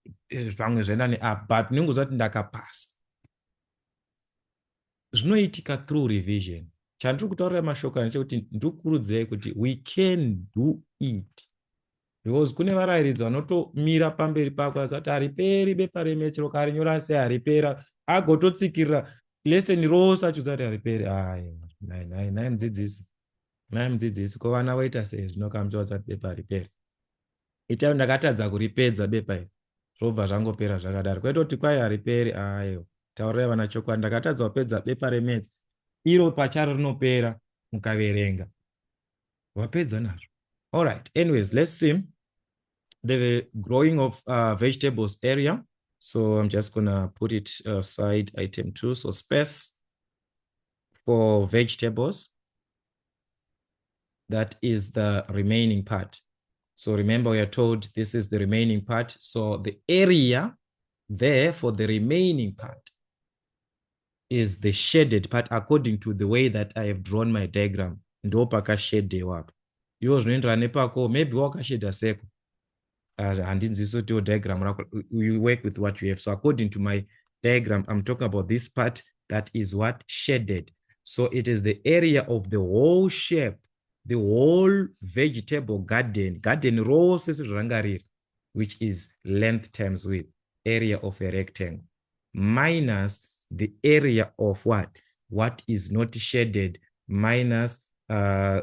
pamwe zvaenda neapp, but unenge uziva kuti ndakapasa. Zvinoitika through revision. Chandiri kutaurira mashoko ndechekuti ndikukurudzai kuti we can do it. Because kune varayiridzi vanotomira pamberi pako asati hariperi bepa remechero karinyora sei haripera, agototsikirira lesson rose achiudza kuti hariperi. Nai mudzidzisi, ko vana vaita sei zvinokamuchaudza kuti bepa hariperi. Itai ndakatadza kuripedza bepa iri, zvobva zvangopera zvakadaro. Kwetoti kwai hariperi. Taurirai vana chokwadi, ndakatadza kupedza bepa remedzi, iro pacharo rinopera mukaverenga, wapedza nazvo. All right, anyways, let's see the growing of vegetables area. So I'm just gonna put it side item 2. So space for vegetables, that is the remaining part. So remember, we are told this is the remaining part. So the area there for the remaining part is the shaded part according to the way that I have drawn my diagram. Ndo pakashedewa apa. Iwo zvinoenderana nepako, maybe wakasheda seko. Handinziso diagram, you work with what you have. So according to my diagram, I'm talking about this part that is what shaded. So it is the area of the whole shape, the whole vegetable garden row, which is length times width, area of a rectangle, minus the area of what is not shaded, minus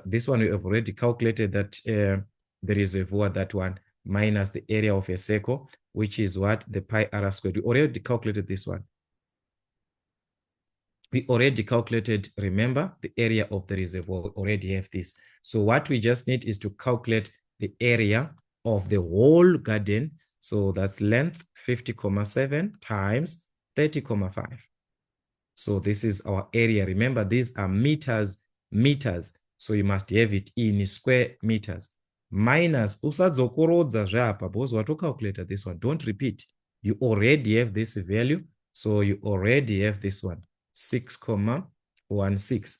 this one we have already calculated that the reservoir, that one, minus the area of a circle, which is what? The pi r squared. We already calculated this one. We already calculated, remember, the area of the reservoir. We already have this. So what we just need is to calculate the area of the whole garden. So that's length 50,7 times 30,5. So this is our area. Remember, these are meters. So you must have it in square meters. Minus, usadzokorodza zveapa, because we calculated this one. Don't repeat. You already have this value. So you already have this one, 6,16.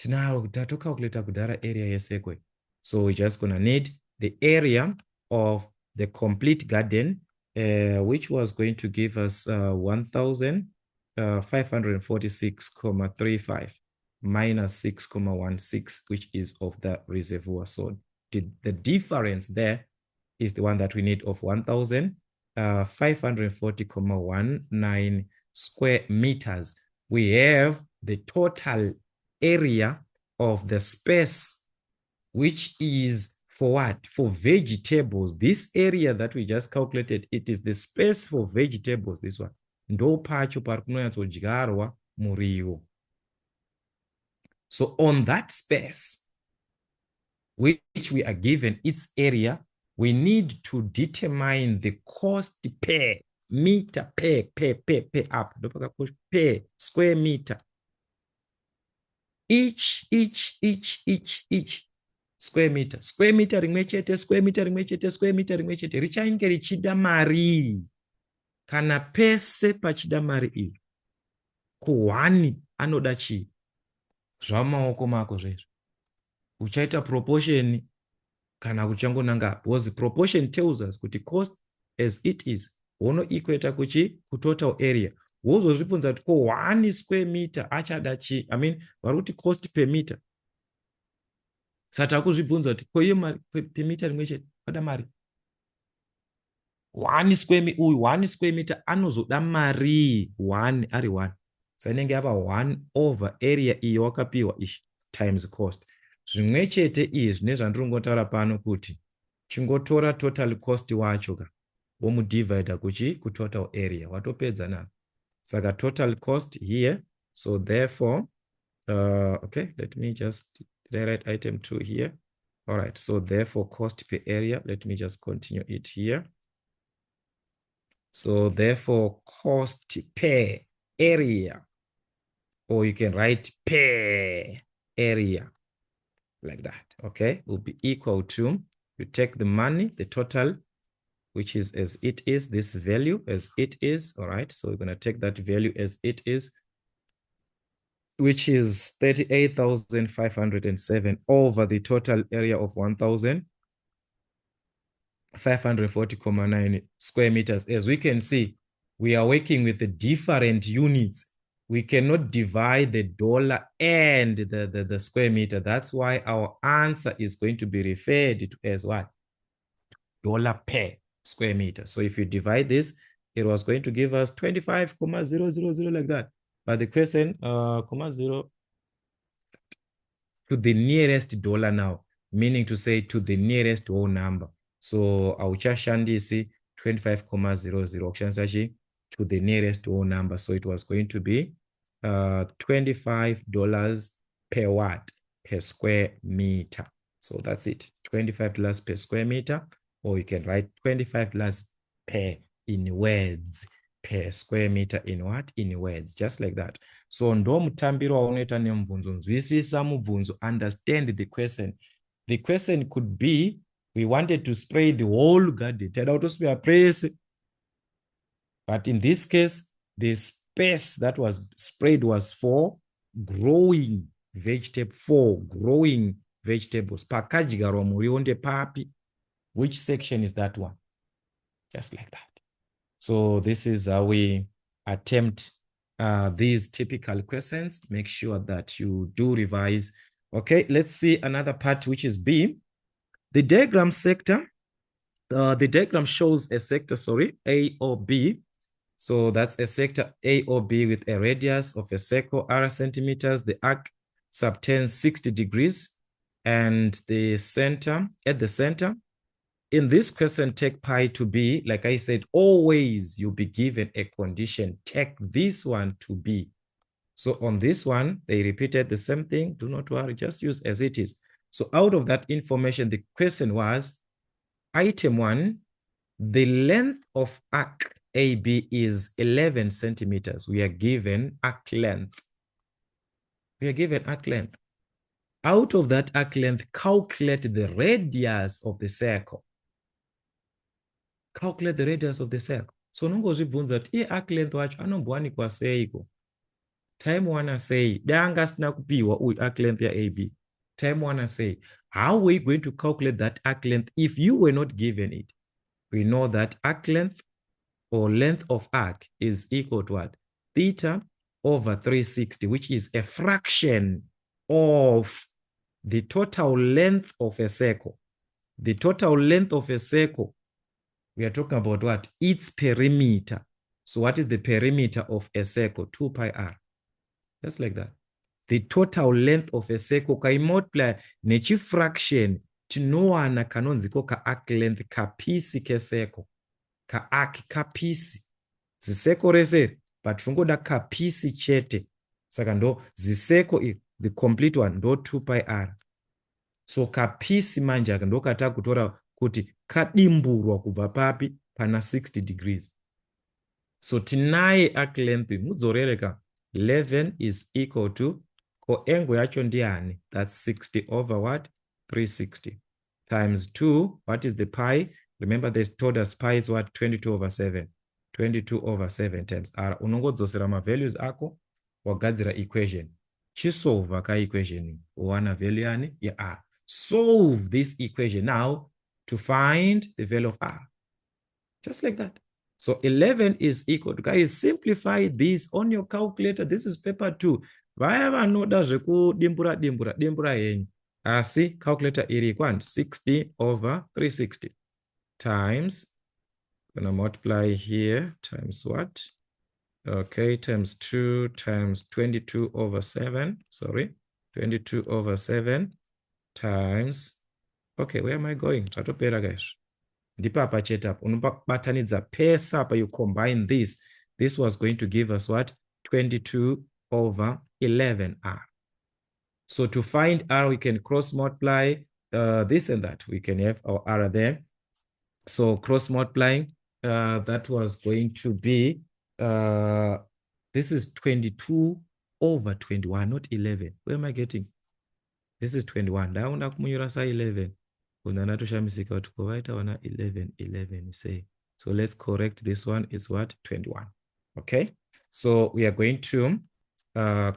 Now, calculate kudara area yesekwe. So we're just going to need the area of the complete garden, which was going to give us 1,546,35 minus 6,16, which is of the reservoir. So the difference there is the one that we need of 1,540,19 square meters. We have the total area of the space, which is for what? For vegetables. This area that we just calculated, it is the space for vegetables, this one. Ndo pacho parikunoyatsodyarwa muriwo. So on that space, which we are given its area, we need to determine the cost per meter, per square meter. Each square meter rimwe chete, square meter rimwe chete richainge richida mari. Kana pese pachida mari iyi, kuhwani anoda chii? Zvamaoko mako zvezvo. Uchaita proportion kana kuchangonanga, because proportion tells us kuti cost as it is wono equate kuchi ku total area. Wozozvibvunza kuti ko 1 square meter achada chi? I mean, vari kuti cost per meter. Saka kuzvibvunza kuti ko iyo per meter rimwe chete vada mari 1 square meter anozoda mari 1 ari 1. Saka inenge yava 1 over area iyo wakapiwa ishi times cost. Zvimwe chete izvi nezvandirongotaura pano kuti chingotora total cost wacho ka womudivide kuchi ku total area, watopedza na. Saka total cost here. So therefore okay, let me just write item 2 here. All right, so therefore cost per area, let me just continue it here. So therefore cost per area, or you can write per area like that, okay, will be equal to, you take the money, the total, which is as it is, this value as it is. All right, so we're going to take that value as it is, which is 38,507 over the total area of 1,540,9 square meters. As we can see, we are working with the different units. We cannot divide the dollar and the square meter. That's why our answer is going to be referred to as what? Dollar per square meter. So if you divide this, it was going to give us 25,000 like that. But the question, 0 to the nearest dollar now, meaning to say to the nearest whole number. So auchashandisi 25,00 to the nearest whole number. So it was going to be $25 per watt per square meter. So that's it, $25 per square meter or you can write 25 plus per in words, per square meter in what? In words, just like that. So ndo mutambiro waunoita nemubvunzo, nzwisisa mubvunzo, understand the question. The question could be, we wanted to spray the whole garden, taida kutoswera prese. But in this case, the space that was sprayed was for growing vegetables. Pakadyarwa muriwo ndepapi? Which section is that one? Just like that. So this is how we attempt these typical questions. Make sure that you do revise. Okay, let's see another part, which is B. The diagram sector. The diagram shows a sector, A or B. So that's a sector A or B with a radius of a circle, r centimeters. The arc subtends 60 degrees. And the center, at the center, in this question, take pi to be, like I said, always you'll be given a condition. Take this one to be. So on this one, they repeated the same thing. Do not worry, just use as it is. So out of that information, the question was, item 1, the length of arc AB is 11 centimeters. We are given arc length. Out of that arc length, calculate the radius of the circle. Calculate the radius of the circle. So unongozvibvunza kuti arc length wacho anombowanikwa seiko? Time one say, danga sina kupiwa uyu arc length ya AB. Time one say, how are we going to calculate that arc length if you were not given it? We know that arc length or length of arc is equal to what? Theta over 360, which is a fraction of the total length of a circle. The total length of a circle, we are talking about what? Its perimeter. So what is the perimeter of a circle? 2 pi r. Just like that. The total length of a circle, kai multiply nechi fraction tinowana kanonziko ka arc length kapisi ke circle. Ka arc kapisi. Ziseko rese, but tungoda kapisi chete. Saka ndo ziseko, the complete one, ndo 2 pi r. So kapisi manja ndo kata kutora kuti kadimburwa kubva papi pana 60 degrees. So tinaye arc length mudzorereka 11 is equal to ko angle yacho ndiani? That's 60 over what? 360 times 2. What is the pi? Remember they told us pi is what? 22 over 7. 22 over 7 times r. Unongodzosera ma values ako wagadzira equation. Chisolve ka equation wana value yani ya r. Solve this equation now to find the value of r. Just like that. So 11 is equal to, guys, simplify this on your calculator. This is paper 2. Vaya noda zveku dimbura yenyu. See, calculator iri equal 60 over 360 times, gonna multiply here, times what? Okay, times 2 times 22 over 7. Sorry, 22 over 7 times, okay, where am I going? Tatopera, guys. Ndipapa chetup. Unobatanidza pesa apa, you combine this. This was going to give us what? 22 over 11r. So to find r, we can cross multiply this and that. We can have our r there. So cross multiplying, that was going to be, this is 22 over 21, not 11. Where am I getting? This is 21. Down kumunyura sa 11. Unanatoshamisika tukovaita wana 11 say. So let's correct this one. It's what? 21. Okay. So we are going to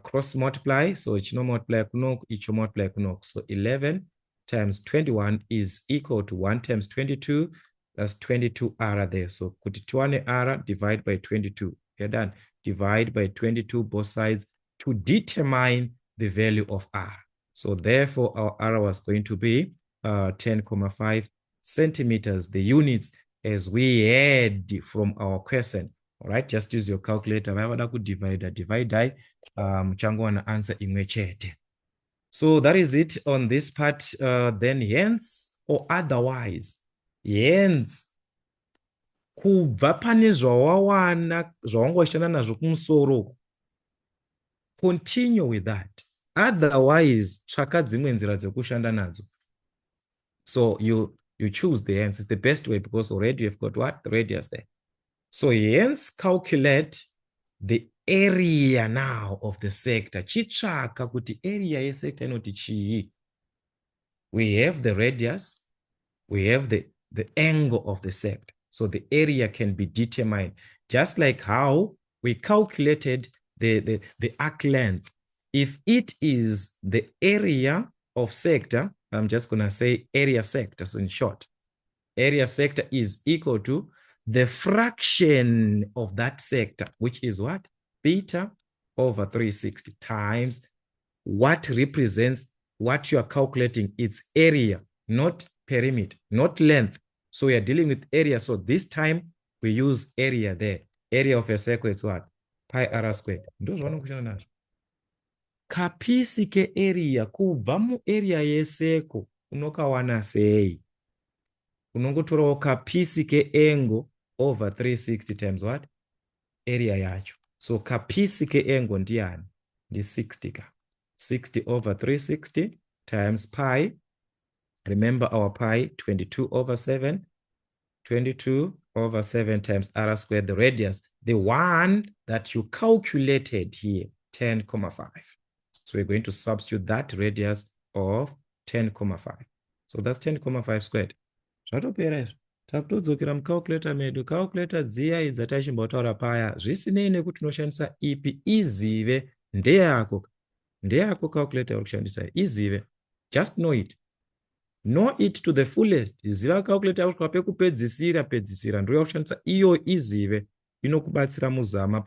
cross multiply. So ichino multiply kunok, icho multiply kunok. So 11 times 21 is equal to 1 times 22. That's 22 r there. So kuti r divide by 22. You're done. Divide by 22 both sides to determine the value of r. So therefore our r was going to be 10.5 centimeters, the units as we had from our question. All right, just use your calculator. Divide mchango na answer imwe chete. So that is it on this part. Then hence or otherwise, hence kubva pane zvawawana zvawangoshanda nazvo kumusoro, continue with that. Otherwise tsvaka dzimwe nzira dzekushanda nadzo. So you You choose the hence. It's the best way because already you've got what? The radius there. So hence calculate the area now of the sector. Chichaka kuti area ye sector inoti chii. We have the radius, we have the angle of the sector. So the area can be determined, just like how we calculated the arc length. If it is the area of sector, I'm just going to say area sector. So in short, area sector is equal to the fraction of that sector, which is what? Theta over 360 times what represents what you are calculating. It's area, not perimeter, not length. So we are dealing with area. So this time we use area there. Area of a circle is what? Pi r squared. Kapisi ke area kubva mu area yeseko unokawana sei? Unongotorawo kapisi ke angle over 360 times what? Area yacho. So kapisi ke angle ndiani? Ndi 60 ka. 60 over 360 times pi. Remember our pi, 22 over 7. 22 over 7 times r squared, the radius, the one that you calculated here, 10,5. So we're going to substitute that radius of 10,5. So that's 10,5 squared. Zvatopera takutodzokera mucalculator medu. Calculator dziya idzi dzatachimbotaura paya zvisinei nekuti unoshandisa ipi, izive ndeyako. Ndeyako calculator uri kushandisa, izive. Just know it. Know it to the fullest. Ziva calculator kusvika pekupedzisira ndio yakushandisa iyo, izive. Inokubatsira muzama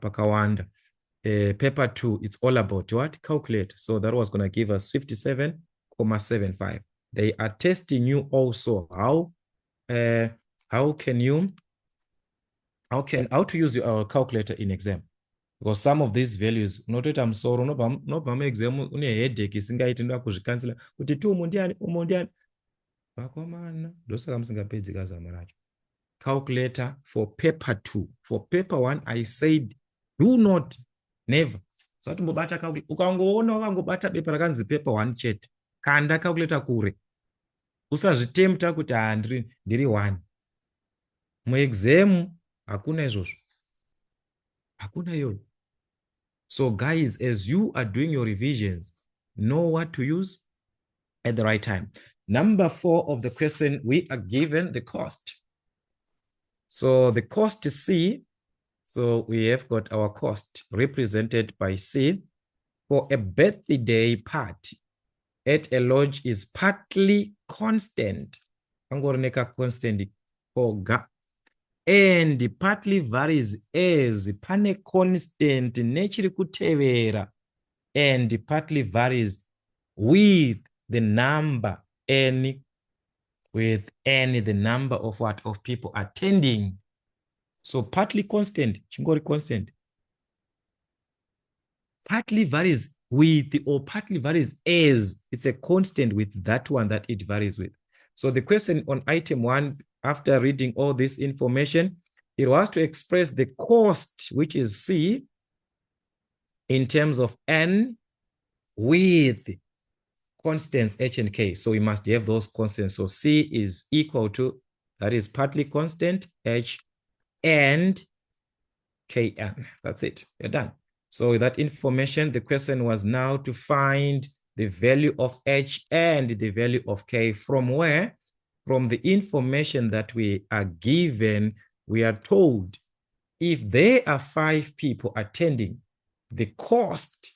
pakawanda. Paper 2, it's all about what? Calculate. So that was going to give us 57,75. They are testing you also how to use your calculator in exam. Because some of these values unotoita musoro unobva muexam une headache isingaiti ndoda kuzvikansela kuti tu umondiani vakomana ndosaka musingapedzi kazama racho. Calculator for paper 2. For paper 1 I said do not, never. Usatombobata calculator. Ukangoona wakangobata bepa rakanzi paper 1 chete, kanda calculator kure. Usazvitemta kuti ndiri 1. Muexam hakuna izvozvo. Hakuna iyoyo. So guys, as you are doing your revisions, know what to use at the right time. Number 4 of the question, we are given the cost. So the cost is C. So we have got our cost represented by C for a birthday party at a lodge is partly constant. Angoroneka constant oga. And partly varies as pane constant nechiri kutevera, and partly varies with the number n, with n the number of what? Of people attending. So partly constant, chingori constant. Partly varies with, or partly varies as, it's a constant with that one that it varies with. So the question on item 1, after reading all this information, it was to express the cost, which is C, in terms of n with constants h and k. So we must have those constants. So C is equal to, that is partly constant, h and kn. That's it. You're done. So with that information, the question was now to find the value of h and the value of k. From where? From the information that we are given, we are told if there are 5 people attending, the cost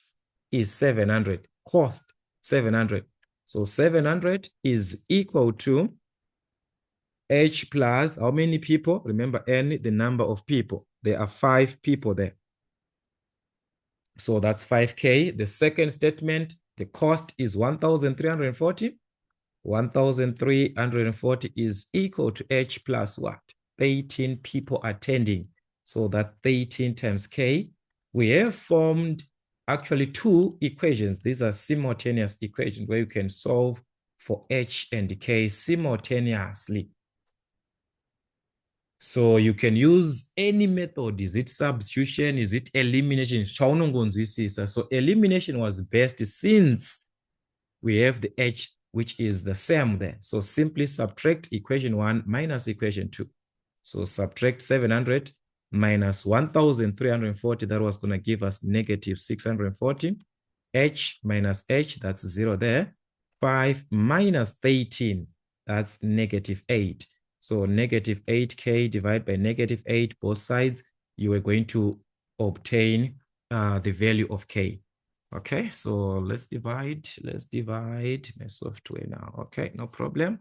is 700. Cost 700. So 700 is equal to h plus how many people? Remember n, the number of people. There are 5 people there. So that's 5k. The second statement, the cost is 1,340. 1,340 is equal to h plus what? 13 people attending. So that 13 times k. We have formed actually 2 equations. These are simultaneous equations where you can solve for h and k simultaneously. So you can use any method. Is it substitution? Is it elimination? So elimination was best since we have the h which is the same there. So simply subtract equation 1 minus equation 2. So subtract 700 minus 1,340. That was going to give us negative 640. H minus H, that's 0 there. 5 minus 13, that's negative 8. So negative 8k divided by negative 8, both sides, you are going to obtain the value of k. Okay, so let's divide my software now. Okay, no problem.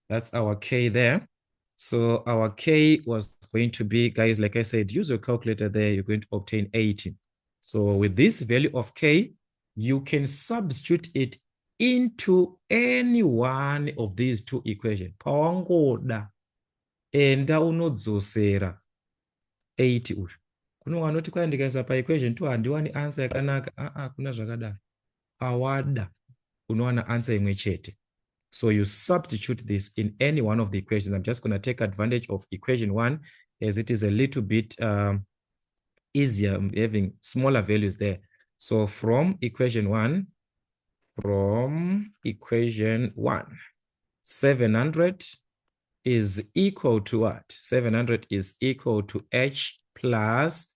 That's our k there. So our k was going to be, guys, like I said, use your calculator there. You're going to obtain 80. So with this value of k, you can substitute it into any one of these two equations. Pawangoda enda unodzosera 80 uyu. Kuno wanoti kwai ndikaisa paequation 2 handiwani answer yakanaka. Kuna zvakadaro. Awada unowana answer imwe chete. So you substitute this in any one of the equations. I'm just going to take advantage of equation 1 as it is a little bit easier having smaller values there. So from equation 1, 700 is equal to what? 700 is equal to H plus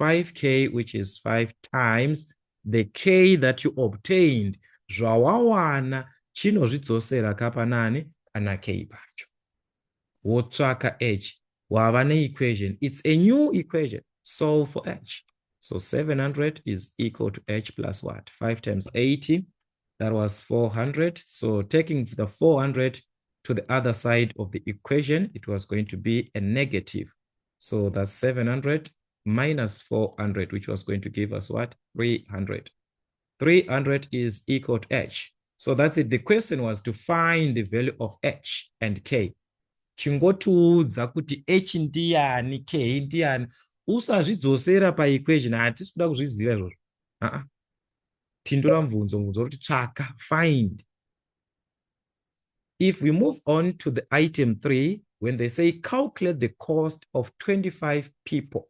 5k, which is 5 times the k that you obtained. Zvawawana chinozvidzosera kapanani pana k pacho. Wotsvaka H. Wava equation. It's a new equation. Solve for H. So 700 is equal to H plus what? 5 times 80. That was 400. So taking the 400 to the other side of the equation, it was going to be a negative. So that's 700 minus 400, which was going to give us what? 300. 300 is equal to H. So that's it. The question was to find the value of H and K. Chingotiudza kuti H ndiani, K ndiani. Usazvidzosera paequation. Hatisi kuda kuzviziva izvozvo. Pindura mubvunzo kuti tsvaka, find. If we move on to the item 3, when they say calculate the cost of 25 people,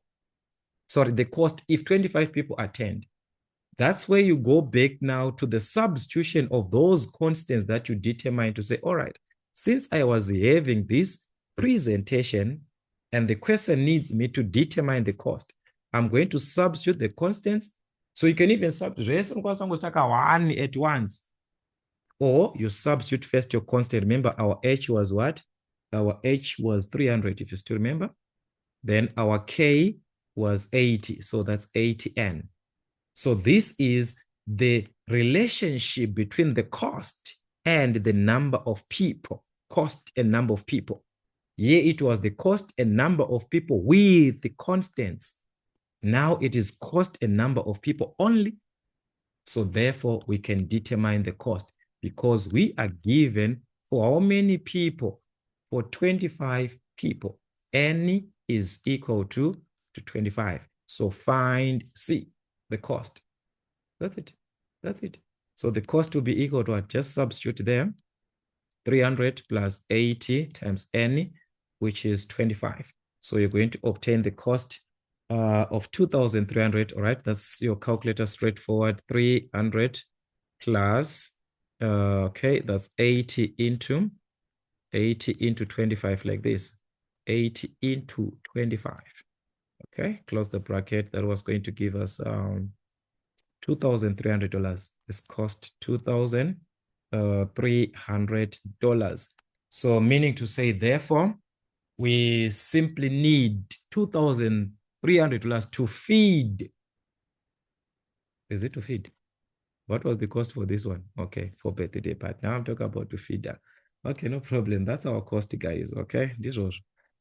the cost if 25 people attend, that's where you go back now to the substitution of those constants that you determine to say, all right, since I was having this presentation and the question needs me to determine the cost, I'm going to substitute the constants. So you can even substitute 1 at once. Or you substitute first your constant. Remember, our H was what? Our H was 300, if you still remember. Then our K was 80. So that's 80N. So this is the relationship between the cost and the number of people. Cost and number of people. Here it was the cost and number of people with the constants. Now it is cost and number of people only. So therefore, we can determine the cost because we are given for how many people? For 25 people. N is equal to 25. So find C, the cost. That's it. That's it. So the cost will be equal to what? Just substitute there. 300 plus 80 times N, which is 25. So you're going to obtain the cost of 2,300. All right, that's your calculator, straightforward. 300 plus, okay, that's 80 into 25, like this. 80 into 25. Okay, close the bracket. That was going to give us $2,300. This cost $2,300. So meaning to say, therefore, we simply need $2,300 to feed. Is it to feed? What was the cost for this one? Okay, for birthday, but now I'm talking about to feed that. Okay, no problem. That's our cost, guys. Okay, this was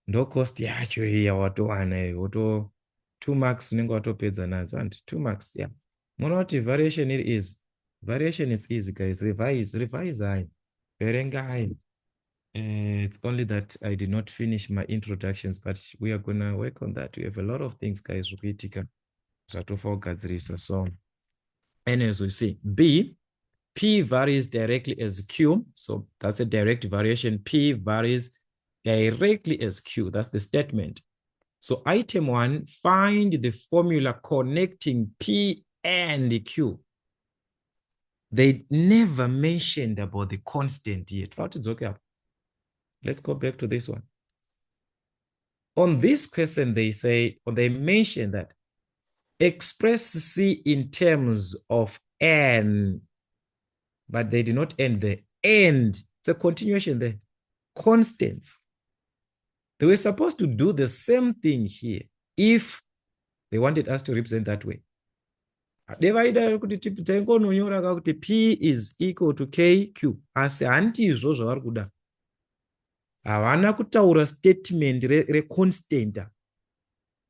no cost. Yeah, actually, auto 2 marks. And 2 marks. Yeah. Monoti variation it is. Variation is easy, guys. Revise. It's only that I did not finish my introductions, but we are gonna work on that. We have a lot of things, guys. So, anyways, we see B. P varies directly as Q. So that's a direct variation. P varies directly as Q. That's the statement. So item 1, find the formula connecting P and Q. They never mentioned about the constant yet. Let's go back to this one. On this question, they say, or they mention that express C in terms of n, but they did not end the end. It's a continuation there. Constants. They were supposed to do the same thing here if they wanted us to represent that way. Devaida kuti taingononyora kuti P is equal to KQ. Asi handizvo zvavari kuda. Havana kutaura statement reconstant.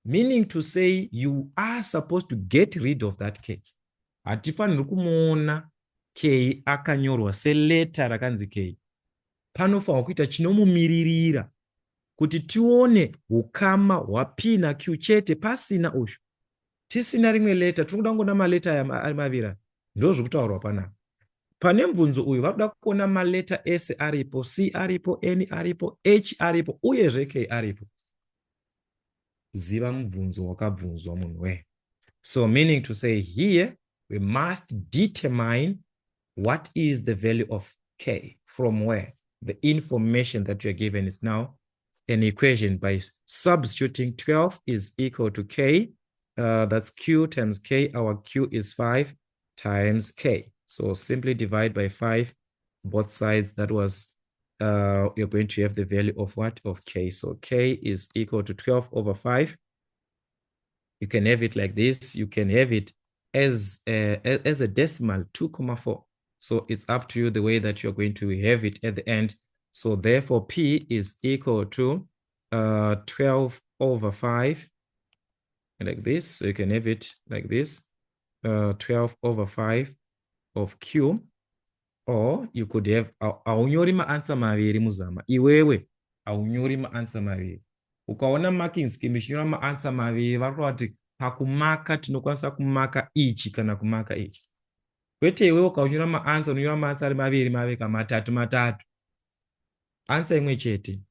Meaning to say you are supposed to get rid of that K. Hatifaniri kumuona K akanyorwa seleta rakanzi K. Panofanirwa kuita chinomumiririra kuti tione ukama hwaP naQ chete pasina ushu. Tisina rimwe leta, tiri kuda kuona maleta ari maviri. Ndizvo zviri kutaurwa panapa. Pane mubvunzo uyu vakuda kuona maleta ese aripo, C aripo, N aripo, H aripo, uyezve K aripo. Ziva mubvunzo wakabvunzwa munhu we. So meaning to say here we must determine what is the value of K from where the information that you're given is now an equation by substituting 12 is equal to K. That's Q times K. Our Q is 5 times K. So simply divide by 5 both sides. That was you're going to have the value of what? Of K. So K is equal to 12 over 5. You can have it like this. You can have it as a decimal, 2,4. So it's up to you the way that you're going to have it at the end. So therefore, P is equal to 12 over 5, like this. So you can have it like this, 12 over 5 of Q. Or you could have, aunyori ma answer maviri muzama. Iwewe, aunyori ma answer maviri. Ukaona marking scheme, ichinyora ma answer maviri, varoti pakumaka tinokwanisa kumaka ichi kana kumaka ichi. Kwete iwewe ukaunyora ma answer, unyora ma answer maviri maveka matatu. Answer imwe chete.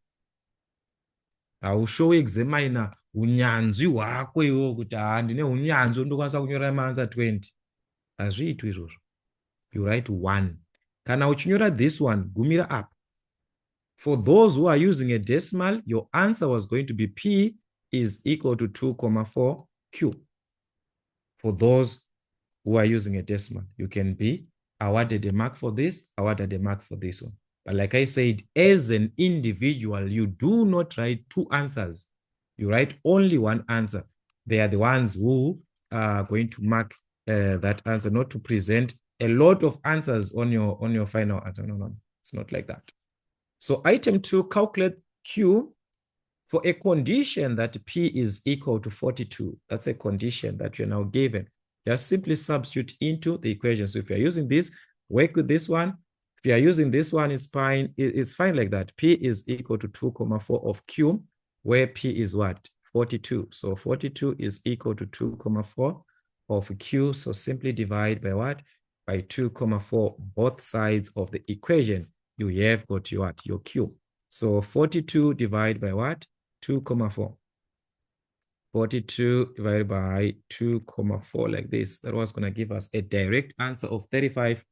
Haushowi examiner unyanzvi hwako iwewe kuti ndine unyanzvi ndokwanisa kunyora ma answer 20. Hazviitwi izvozvo. You write 1. Kana uchinyora this one, gumira up. For those who are using a decimal, your answer was going to be P is equal to 2,4 Q. For those who are using a decimal, you can be awarded a mark for this, awarded a mark for this one. But like I said, as an individual, you do not write two answers. You write only one answer. They are the ones who are going to mark that answer, not to present a lot of answers on your final answer. No, it's not like that. So item 2, calculate Q for a condition that P is equal to 42. That's a condition that you're now given. Just simply substitute into the equation. So if you're using this, work with this one. If you are using this one, it's fine. It's fine like that. P is equal to 2,4 of Q, where P is what? 42. So 42 is equal to 2,4 of Q. So simply divide by what? By 2,4, both sides of the equation. You have got your Q. So 42 divided by what? 2,4. 42 divided by 2,4 like this. That was going to give us a direct answer of 35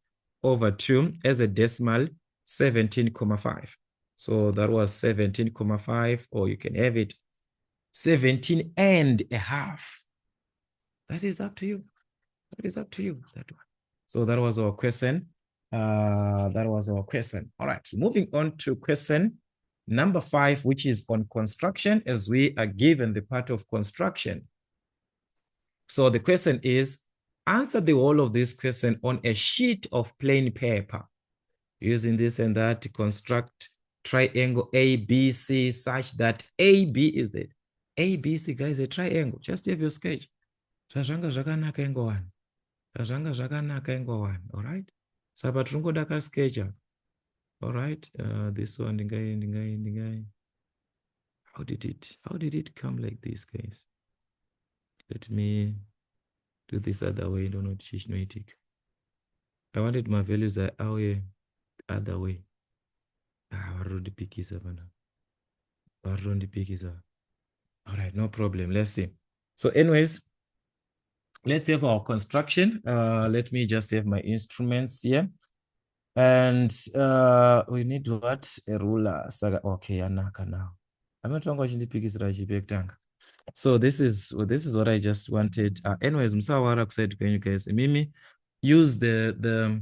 over 2 as a decimal, 17,5. So that was 17,5, or you can have it 17.5. That is up to you. That is up to you. That one. So that was our question. All right, moving on to question number 5, which is on construction, as we are given the part of construction. So the question is, answer the whole of this question on a sheet of plain paper. Using this and that to construct triangle ABC such that AB is the ABC, guys, a triangle. Just have your sketch. All right. Saba tungoda ka sketch. All right. This one, how did it come like this, guys? Let me do this other way. Don't know notic. I wanted my values are away other way. All right, no problem. Let's see. So anyways, let's have our construction. Let me just have my instruments here. And we need what? A ruler. Okay, anaka now. I'm not talking about so this is what I just wanted. Anyways, Msawara said, can you guys mimi use the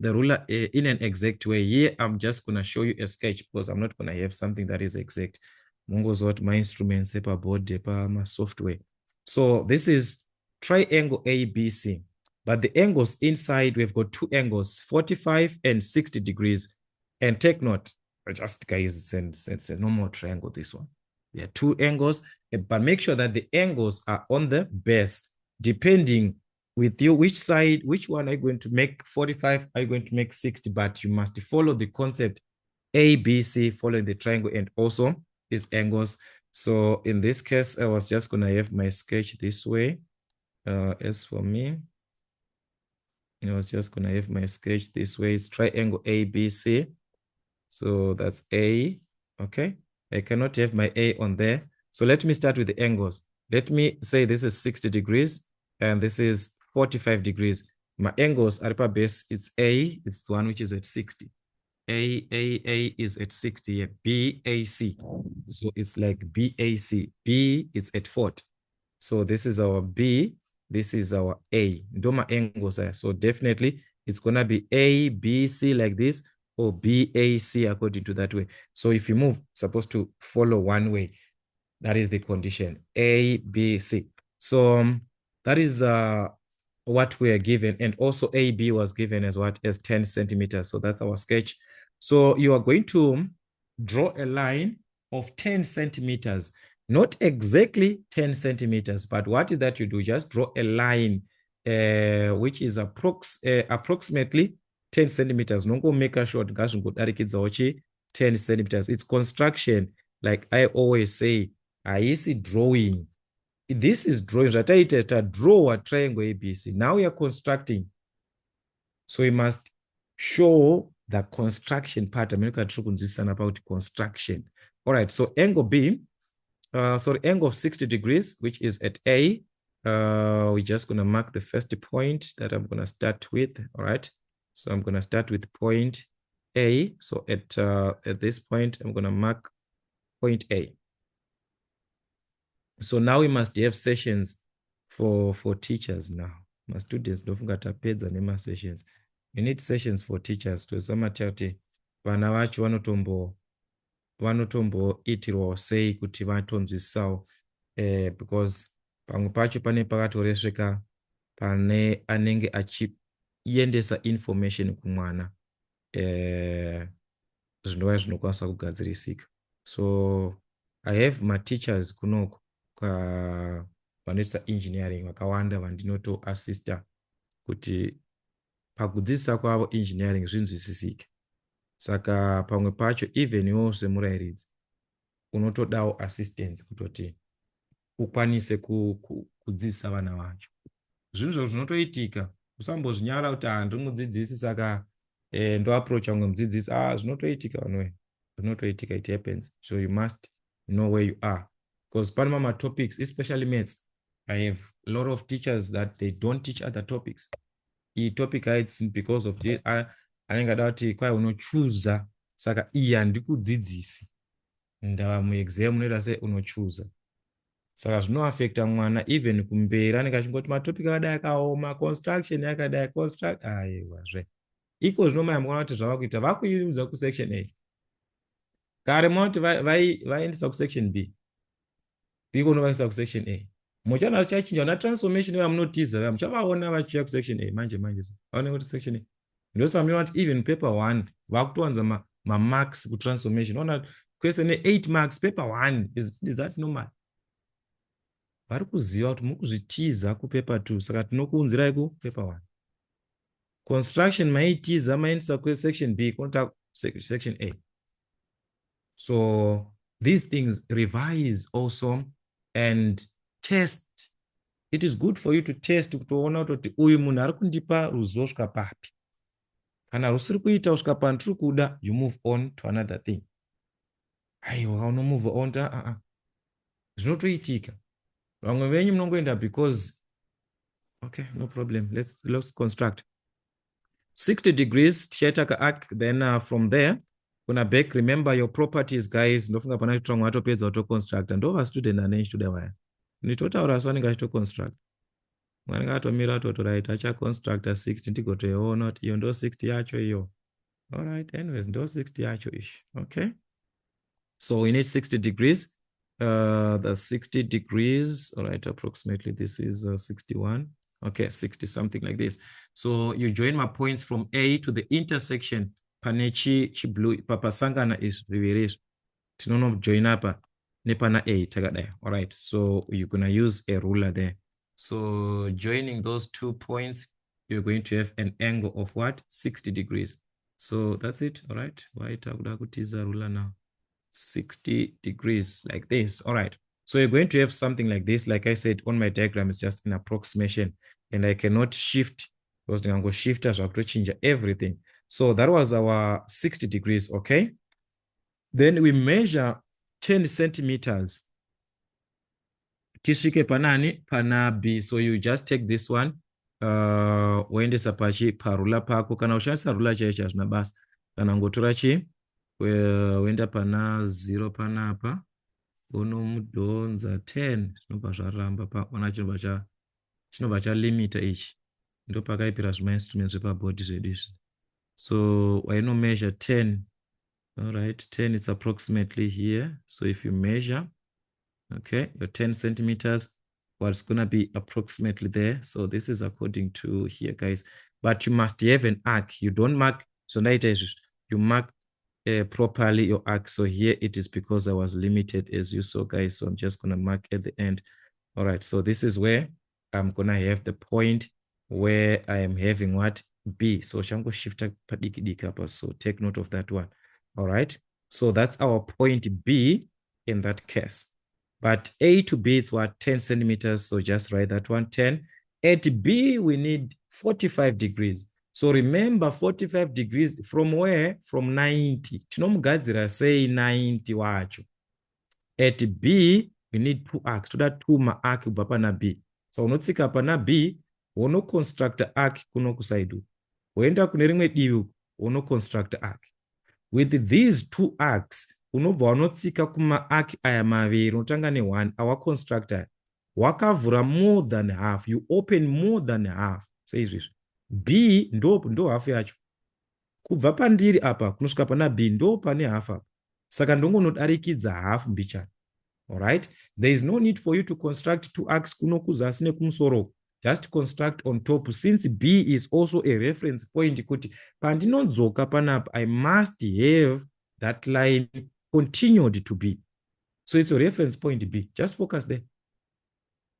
ruler in an exact way. Here I'm just gonna show you a sketch because I'm not gonna have something that is exact. Mongo's what my instruments board my software. So this is triangle ABC, but the angles inside we've got two angles, 45 and 60 degrees. And take note, just guys, it's a normal triangle. This one, there are two angles, but make sure that the angles are on the base, depending with you which one are you going to make 45, are you going to make 60, but you must follow the concept ABC following the triangle and also these angles. So in this case, I was just gonna have my sketch this way. As for me, I was just gonna have my sketch this way. It's triangle ABC. So that's A. Okay, I cannot have my A on there. So let me start with the angles. Let me say this is 60 degrees and this is 45 degrees. My angles are base, it's A, it's the one which is at 60. A is at 60, yeah. BAC. So it's like BAC. B is at 40. So this is our B, this is our A. Doma angles are. So definitely it's gonna be A, B, C like this, or BAC according to that way. So if you move, supposed to follow one way. That is the condition, A, B, C. So that is what we are given. And also AB was given as what? As 10 centimeters. So that's our sketch. So you are going to draw a line of 10 centimeters, not exactly 10 centimeters, but what is that you do? Just draw a line which is approximately 10 centimeters. No go make a short, guys, 10 centimeters. It's construction. Like I always say, I see drawing. This is drawing. Draw a triangle ABC. Now we are constructing. So we must show the construction part. I'm going to about construction. All right. So angle B, angle of 60 degrees, which is at A. We're just going to mark the first point that I'm going to start with. All right. So I'm going to start with point A. So at this point, I'm going to mark point A. So now we must have sessions for teachers now. My students don't forget to pay the name sessions. We need sessions for teachers to samati vana vacho vanotomboitirwa sei kuti vatonzwisawo because pamwe pacho pane pakatoresveka pane anenge achiendesa information kumwana zvinova zvinokwanisa kugadzirisika. So I have my teachers kunoko vanoita engineering vakawanda vandinotoassista kuti pakudzidzisa kwavo engineering zvinzwisisike. Saka pamwe pacho even iwo semurairidzi unotodawo assistance kutoti ukwanise kudzidzisa vana vacho. Zvinhu zvinotoitika, usambozvinyara kuti ndinomudzidzisi saka ndoapproacha umwe mudzidzisi. Zvinotoitika vanwe, zvinotoitika, it happens. So you must know where you are. Because Panama topics, especially maths, I have a lot of teachers that they don't teach other topics. I topic it's because of it. Anenge adati kwai unochuza saka iyi handikudzidzisi. Ndava muexam unoita sei unochuza. Saka zvinoaffecta mwana even kumberi anenge achingoti matopic akadai akaoma, construction yakadai, construct aiwazve. Iko zvinomayambwa kuti zvavakuita vakuiudza kusection A. Kare moti vaendesa kusection B. Iko novaisa kusection A. Muchana chachinja na transformation yamunotiza muchavaona vachiya kusection A manje. Vaone kuti section A. Ndosamira kuti even paper 1 vakutowanza marks kutransformation. Ona question 8 marks paper 1 is that normal? Vari kuziva kuti mukuzvitiza kupaper 2 saka tinokuunzirai kupaper 1. Construction maitiza maendesa kusection B kunota section A. So these things revise also and test. It is good for you to test kutoona kuti uyu munhu ari kundipa ruzivo kusvika papi. Kana rusiri kuita kusvika pandiri kuda, you move on to another thing. Aiwa, uno move on to zvinotoitika. Because okay, no problem. Let's construct 60 degrees tichaita arc. Then from there kuna back. Remember your properties, guys. Ndofunga pana kuti vamwe vatopedza kutoconstructa. Ndova student ane nchuda waya nditotaura so anenge achitoconstruct. Mwanenge atomira atotoraita achaconstructa 60 ndigotoiona kuti iyo ndo 60 yacho iyo. Alright, anyways, ndo 60 yacho ish. Okay, so we need 60 degrees. The 60 degrees, all right, approximately this is 61. Okay, 60, something like this. So you join my points from A to the intersection. Panechi chi blue papasangana is viviri. Tinono join up nepana A tagadaya. All right, so you're gonna use a ruler there. So joining those 2 points, you're going to have an angle of what? 60 degrees. So that's it. All right, why taguda kutiza ruler now? 60 degrees like this. All right, so you're going to have something like this. Like I said, on my diagram, it's just an approximation and I cannot shift because I'm going to shift as I have to change everything. So that was our 60 degrees. Okay, then we measure 10 centimeters. Tishike panani pana B. So you just take this one uendesa pachi parula pako kana ushandisa rula chaicho hazvina basa kana ngotora chi uenda pana 0 panapa unomudhonza 10 zvinobva zvaramba paona chinobva chalimita ichi ndo pakaipira zvimainstruments zvepabhodhi zvedu izvi. So waino measure 10. All right, 10 is approximately here. So if you measure, okay, your 10 centimeters, what's going to be approximately there. So this is according to here, guys. But you must have an arc. You don't mark. So now it is, you mark properly your arc. So here it is because I was limited, as you saw, guys. So I'm just going to mark at the end. All right, so this is where I'm going to have the point where I am having what? B. So shango shifter padikidikapa. So take note of that one. All right, so that's our point B in that case. But A to B is what? 10 centimeters. So just write that one, 10. At B, we need 45 degrees. So remember 45 degrees from where? From 90. Tinomugadzira say 90 wacho. At B, we need 2 arcs. So that 2 ma-arc kubva pana B. So unotsika pana B, uno construct arc kuno kusaidu. Uenda kune rimwe divi, uno construct arc. With these 2 arcs, unobva wanotsika kuma-arc aya maviri, unotanga ne1, our constructor wakavhura more than half, you open more than half. Say izvizvi. B ndo half yacho. Kubva pandiri apa kunosvika pana B ndo pane half apa. Saka ndongonodarikidza half mbichana. All right, there is no need for you to construct 2 arcs kuno kuzasi nekumusoro. Just construct on top, since B is also a reference point kuti pandinodzoka panapa I must have that line continued to B. So it's a reference point B. Just focus there.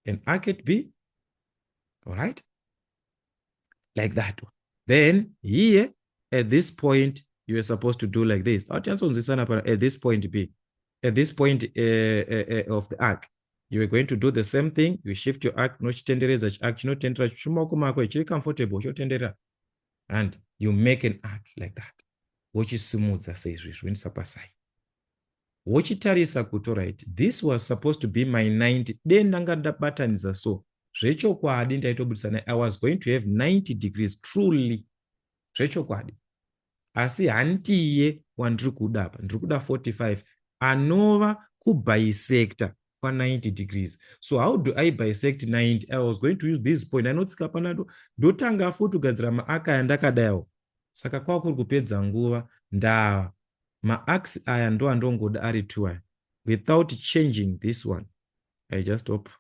An arc at B. All right, like that one. Then here at this point you are supposed to do like this. At this point B, at this point of the arc, you are going to do the same thing. You shift your arc, no chitendereza arc, chino tendera chimoko mako chiri comfortable, cho tendera, and you make an arc like that. Which is smooth, says when sapasai. Wochitarisa kuti right, this was supposed to be my 90. Then nanganda patterns are so. Zvecho kwadi ndaitobudisana, I was going to have 90 degrees truly. Zvecho kwadi. Asi hantiye wandiri kuda apa, ndiri kuda 45. Anova kubisector kwa 90 degrees. So how do I bisect 90? I was going to use this point. Anotsika panado ndotanga futi kugadzira maaka yandakadayo. Saka kwa kuri kupedza nguva ndava ma-arcs aya ndo andongoda ari 2 without changing this one. I just hope.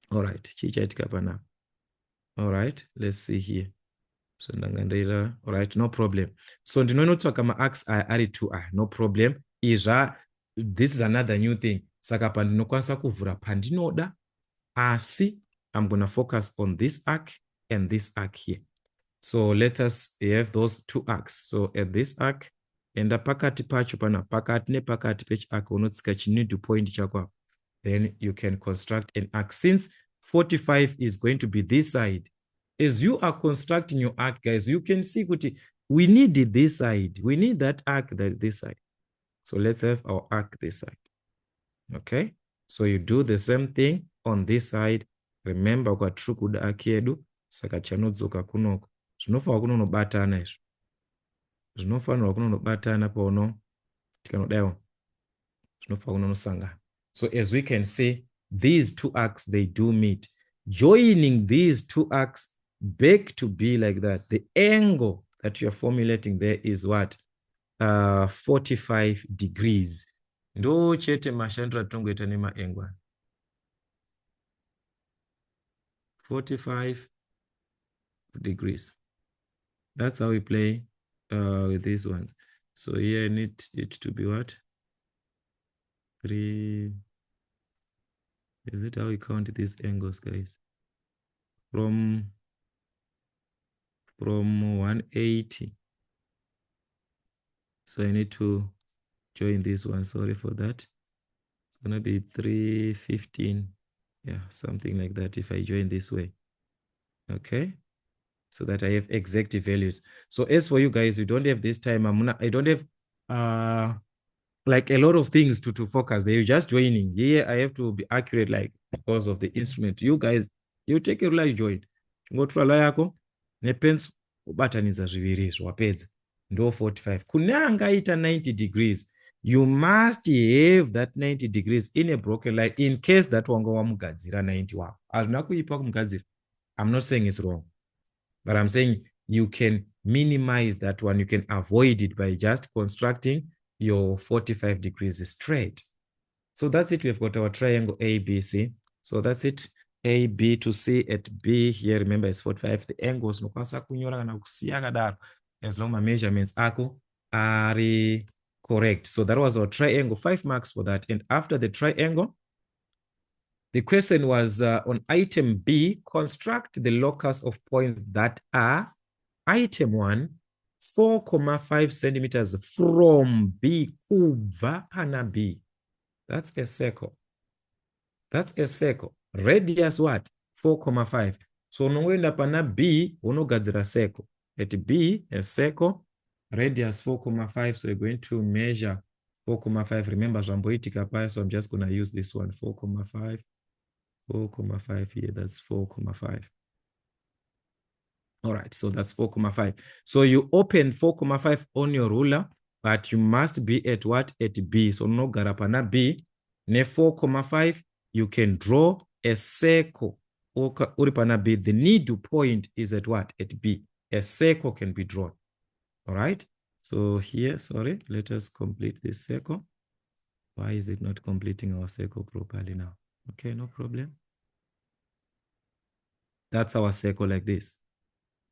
All right, chichaitika panapa. All right, let's see here. So ndangandaira. All right, no problem. So ndinonotsvaka ma-arcs aya ari 2 no problem. This is another new thing. Saka pandinokwanisa kuvhura pandinoda, asi I'm going to focus on this arc and this arc here. So let us have those 2 arcs. So at this arc, enda pakati pacho pana pakati nepakati pech arc unotsika chinidu point chako. Then you can construct an arc. Since 45 is going to be this side, as you are constructing your arc, guys, you can see we need this side. We need that arc that is this side. So let's have our arc this side. Okay. So you do the same thing on this side. Remember kwa true kuda arc yedu saka chanodzoka kunoko. Zvinofanira kunonobatana izvo. Zvinofanira kunonobatana pauno tikanodaiwa. Zvinofanira kunonosangana. So as we can see, these two arcs, they do meet. Joining these two arcs back to be like that, the angle that you are formulating there is what? 45 degrees. Ndo chete mashandira tongoita nemaengwa. 45 degrees. That's how we play with these ones. So here I need it to be what? 3. Is it how we count these angles, guys? From 180. So I need to join this one. Sorry for that. It's gonna be 315. Yeah, something like that if I join this way. Okay. So that I have exact values. So as for you guys, you don't have this time. I don't have like a lot of things to focus. They're just joining. Here I have to be accurate, like because of the instrument. You guys, you take a ruler, you join. Go to ruler yako, nepens ubataniza zviviri wapedza. Ndo 45. Kunanga ita 90 degrees. You must have that 90 degrees in a broken line in case that wanga wamugadzira 90 wako. Azvina kuipa kumugadzira. I'm not saying it's wrong, but I'm saying you can minimize that one. You can avoid it by just constructing your 45 degrees straight. So that's it. We've got our triangle ABC. So that's it. A, B to C at B here. Remember, it's 45. The angles as long as my measurements are correct. So that was our triangle. 5 marks for that. And after the triangle, the question was on item B, construct the locus of points that are item 1, 4,5 centimeters from B kubva pana B. That's a circle. That's a circle. Radius what? 4,5. So unoenda pana B, unogadzira circle. At B, a circle, radius 4,5. So you're going to measure 4,5. Remember, Zamboitika pi, so I'm just going to use this one, 4,5. 4,5 here, that's 4,5. All right, so that's 4,5. So you open 4,5 on your ruler, but you must be at what? At B. So no garapana B. Ne 4,5, you can draw a circle. Uripana B. The needle point is at what? At B. A circle can be drawn. All right. So here, sorry, let us complete this circle. Why is it not completing our circle properly now? Okay, no problem. That's our circle like this.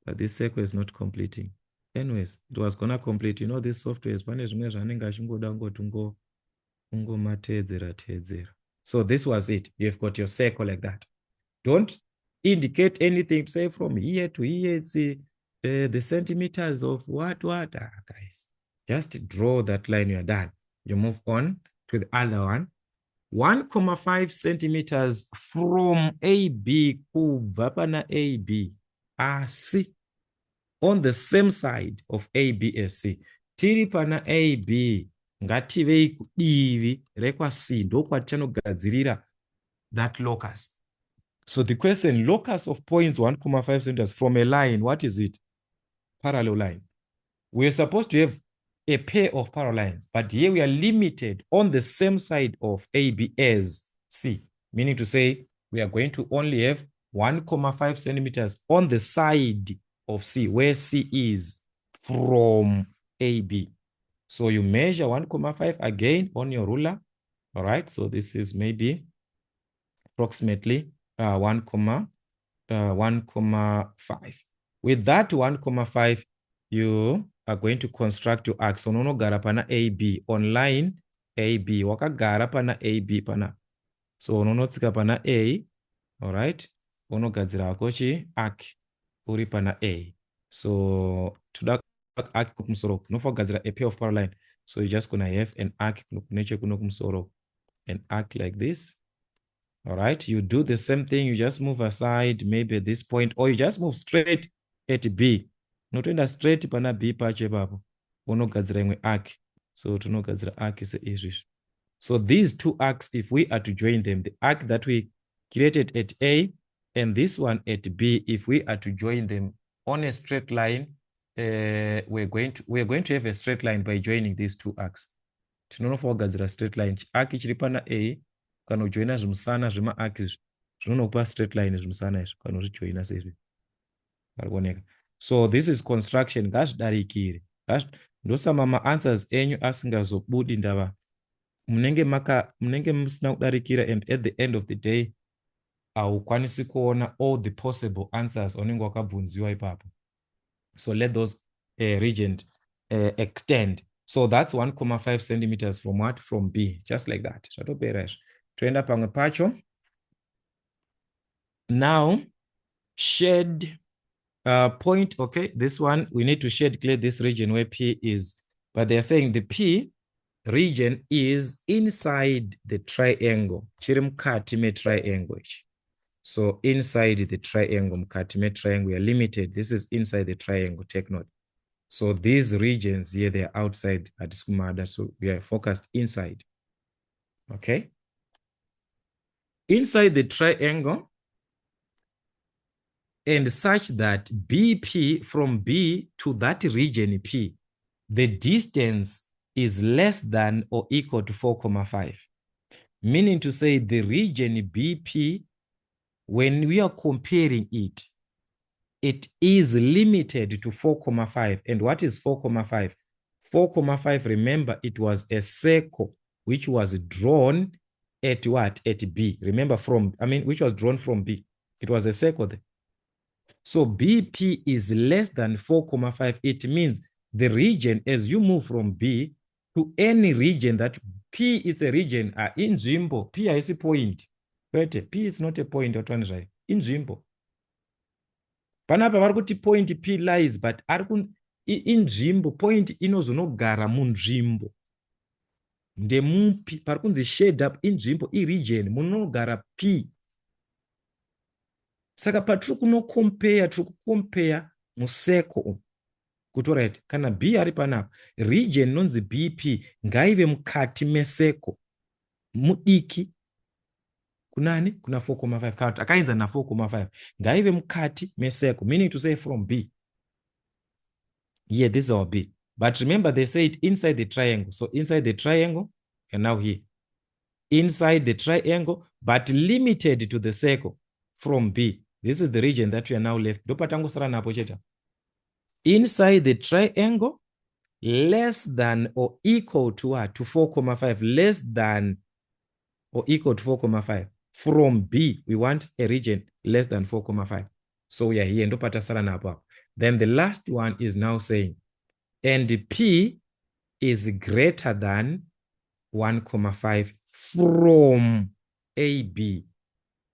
But this circle is not completing. Anyways, it was gonna complete. You know, this software is so this was it. You've got your circle like that. Don't indicate anything. Say from here to here, it's the centimeters of what. Guys, just draw that line. You're done. You move on to the other one. 1,5 centimeters from AB kubva pana AB. C on the same side of AB as C. Tiri pana AB ngativei kudivi rekwa C ndokwatichanogadzirira that locus. So the question, locus of points 1,5 centimeters from a line, what is it? Parallel line. We're supposed to have a pair of parallel lines, but here we are limited on the same side of AB as C, meaning to say we are going to only have 1,5 centimeters on the side of C, where C is from AB. So you measure 1,5 again on your ruler. All right, so this is maybe approximately 1,5. With that 1,5, you are going to construct your arc. So unogara pana AB on line AB. Wakagara pana AB pana. So unonotsika pana A. All right. Unogadzira kochi arc uri pana A. So to arc kumsoro. No forgadzira a pair of parallel line. So you're just gonna have an arc nature kumsoro. An arc like this. All right. You do the same thing. You just move aside, maybe at this point, or you just move straight at B. Notoenda straight pana B pache papo. Unogadzira imwe arc. So tunogadzira arc is izvi. So these two arcs, if we are to join them, the arc that we created at A and this one at B, if we are to join them on a straight line, we're going to have a straight line by joining these two arcs. Tinonofogadzira straight line. Arc chiri pana A kana kujoina zvimusana zvema-arc izvi zvinonokupa straight line zvimusana izvi kana kuzvijoina sezvi. So this is construction. Ngazvidarikire. Ndosama ma-answers enyu asingazobudi ndava. Munenge musina kudarikira, and at the end of the day haukwanisi kuona all the possible answers onenge wakabvunziwa ipapo. So let those region extend. So that's 1.5 centimeters from what? From B, just like that. Zvatopera izvo. Toenda pamwe pacho. Now shade point, okay, this one we need to shade clear this region where P is, but they're saying the P region is inside the triangle. Chiri mukati me triangle. So inside the triangle, mukati me triangle, we are limited. This is inside the triangle, take note. So these regions here, they are outside at Skumada. So we are focused inside. Okay. Inside the triangle, and such that BP from B to that region P, the distance is less than or equal to 4.5. Meaning to say the region BP, when we are comparing it, it is limited to 4.5. And what is 4.5? 4.5, remember, it was a circle which was drawn at what? At B. Remember which was drawn from B. It was a circle there. So BP is less than 4.5. It means the region, as you move from B to any region that P is a region, in Jimbo, P is a point. But P is not a point. In Jimbo. Panapa varikuti point P lies, but in Jimbo, point inozonogara munzvimbo. Ndemupi, parikunzi shade up in Jimbo, region, munogara P. Saka patiri kunokompare museko kuti right, kana B ari panapa, region nonzi BP ngaive mukati meseko mudiki kunani kuna 4.5 kana akainza na 4.5 ngaive mukati meseko, meaning to say from B. Yeah, this is our B. But remember they say it inside the triangle. So inside the triangle, and now here. Inside the triangle, but limited to the circle from B. This is the region that we are now left. Inside the triangle, less than or equal to what? To 4.5. Less than or equal to 4.5. From B, we want a region less than 4.5. So we are here. Then the last one is now saying, and P is greater than 1.5 from AB.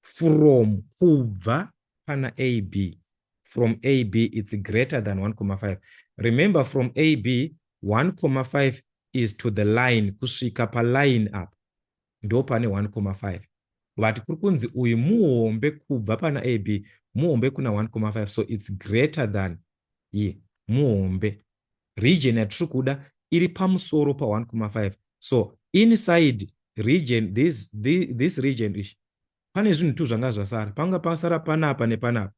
From kubva pana AB. From AB, it's greater than 1.5. Remember, from AB, 1.5 is to the line, kusvika pa line up. Ndo pane 1.5. But kurikunzi uyu muhombe kubva pana AB, muhombe kuna 1.5. So it's greater than muhombe. Region yatiri kuda iri pamusoro pa 1.5. So inside region, this region ishi, pane zvinhu tu zvanga zvasara. Panga pasara panapa nepanapa.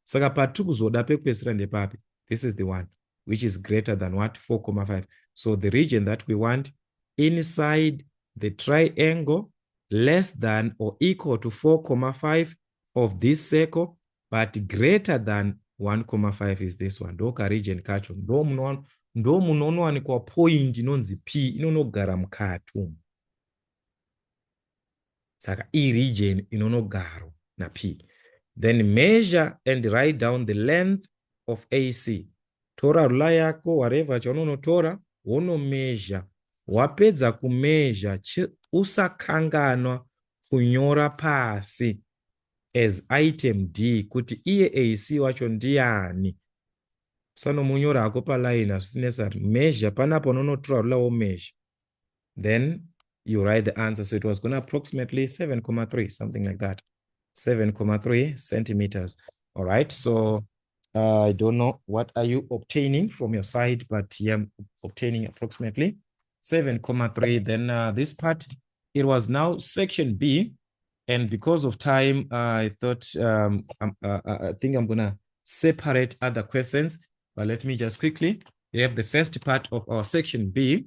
Saka patiri kuzoda pekupesera ndepapi. This is the one which is greater than what? 4.5. So the region that we want inside the triangle, less than or equal to 4.5 of this circle, but greater than 1.5 is this one. Ndoka region kacho. Ndo munowanikwa point inonzi P inonogara mukati. Saka E region inonogaro na P. Then measure and write down the length of AC. Tora rula yako, whatever chaunotora, wono measure. Wapedza kumeasure, usakanganwa kunyora pasi as item D, kuti iye AC wacho ndiani. Sano munyora hako pa line necessary. Measure, panapo unotora rula wo measure. Then you write the answer. So it was going to approximately 7.3, something like that. 7.3 centimeters. All right. So I don't know what are you obtaining from your side, but yeah, I'm obtaining approximately 7.3. Then this part it was now section B. And because of time, I thought, I think I'm going to separate other questions. But let me just quickly, we have the first part of our section B,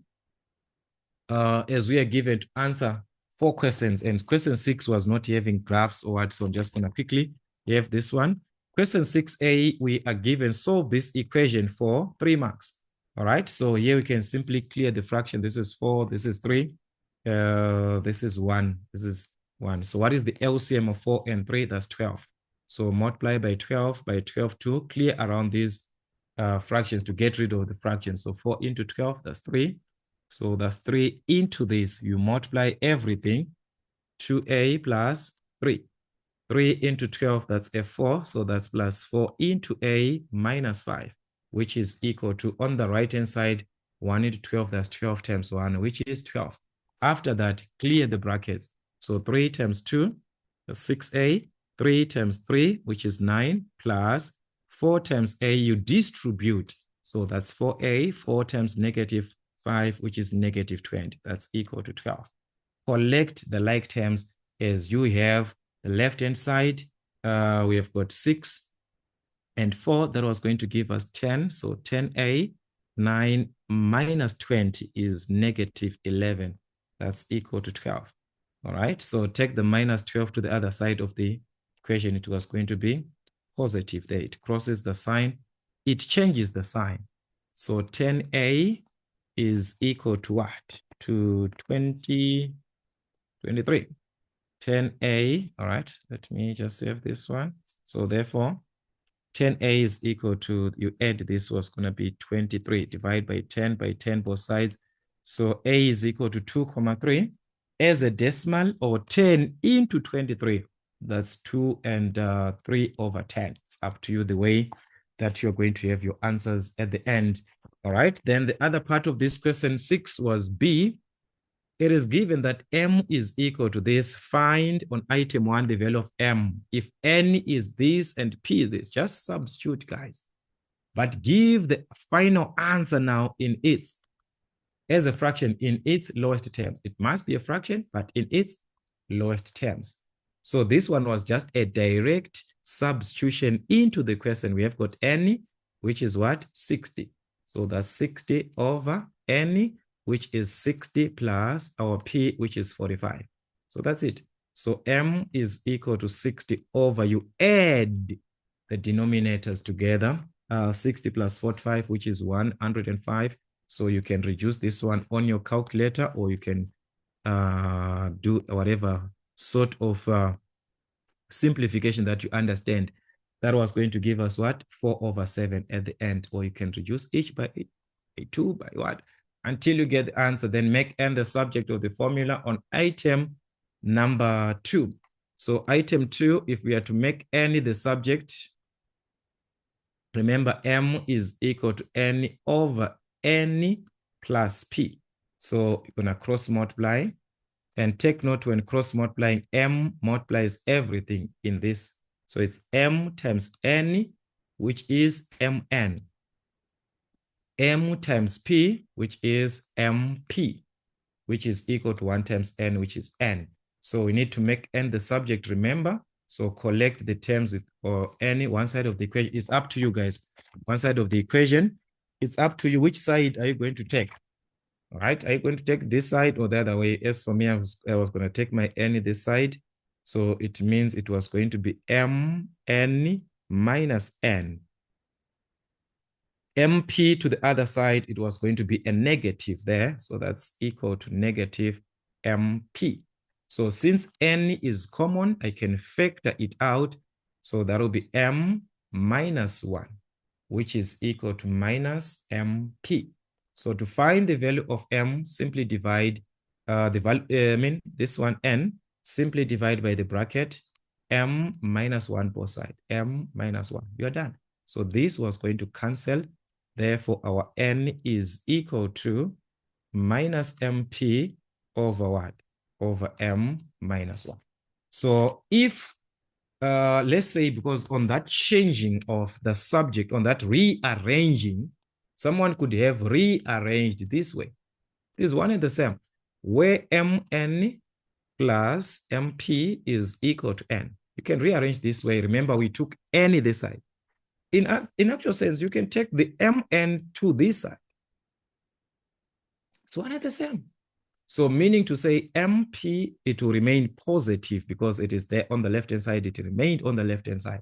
as we are given to answer 4 questions. And question 6 was not having graphs or what, so I'm just going to quickly have this one. Question 6A, we are given solve this equation for 3 marks. All right, so here we can simply clear the fraction. This is 4, this is 3, this is 1, this is 1. So what is the LCM of 4 and 3? That's 12. So multiply by 12 to clear around these fractions to get rid of the fractions. So 4 into 12, that's 3. So that's 3 into this. You multiply everything. 2a plus 3. 3 into 12, that's a 4. So that's plus 4 into a minus 5, which is equal to, on the right-hand side, 1 into 12, that's 12 times 1, which is 12. After that, clear the brackets. So 3 times 2, that's 6a. 3 times 3, which is 9, plus 4 times a, you distribute. So that's 4a, 4 times negative 5, which is negative 20. That's equal to 12. Collect the like terms as you have the left-hand side. We have got 6 and 4. That was going to give us 10. So 10a, 9 minus 20 is negative 11. That's equal to 12. All right. So take the minus 12 to the other side of the equation. It was going to be positive there. It crosses the sign. It changes the sign. So 10a is equal to what? To 23. 10a, all right, let me just save this one. So therefore, 10a is equal to, you add this, was going to be 23. Divide by 10 both sides. So a is equal to 2,3 as a decimal, or 10 into 23. That's 2 and 3 over 10. It's up to you the way that you're going to have your answers at the end. All right, then the other part of this question 6 was B. It is given that M is equal to this. Find on item 1 the value of M. If N is this and P is this, just substitute, guys. But give the final answer now in its, as a fraction in its lowest terms. It must be a fraction, but in its lowest terms. So this one was just a direct substitution into the question. We have got N, which is what? 60. So that's 60 over N, which is 60 plus our P, which is 45. So that's it. So M is equal to 60 over, you add the denominators together, 60 plus 45, which is 105. So you can reduce this one on your calculator, or you can do whatever sort of simplification that you understand. That was going to give us what? 4 over 7 at the end. Or you can reduce each by 2 by what? Until you get the answer. Then make N the subject of the formula on item number 2. So item 2, if we are to make N the subject, remember M is equal to N over N plus P. So you're going to cross multiply. And take note, when cross multiplying, M multiplies everything in this. So it's M times N, which is Mn. M times P, which is MP, which is equal to 1 times N, which is N. So we need to make N the subject, remember. So collect the terms with or any one side of the equation. It's up to you, guys. One side of the equation, it's up to you. Which side are you going to take? All right, are you going to take this side or the other way? As for me, I was going to take my N this side. So it means it was going to be Mn minus N. MP to the other side, it was going to be a negative there. So that's equal to negative MP. So since N is common, I can factor it out. So that will be M minus 1, which is equal to minus MP. So to find the value of M, simply divide this one N, simply divide by the bracket M minus 1 both sides, M minus 1. You're done. So this was going to cancel. Therefore, our N is equal to minus MP over what? Over M minus 1. So if, let's say, because on that changing of the subject, on that rearranging, someone could have rearranged this way. It is one and the same. Where Mn plus MP is equal to N. You can rearrange this way. Remember, we took N this side. In actual sense, you can take the Mn to this side. So one are the same. So meaning to say MP, it will remain positive because it is there on the left-hand side. It remained on the left-hand side.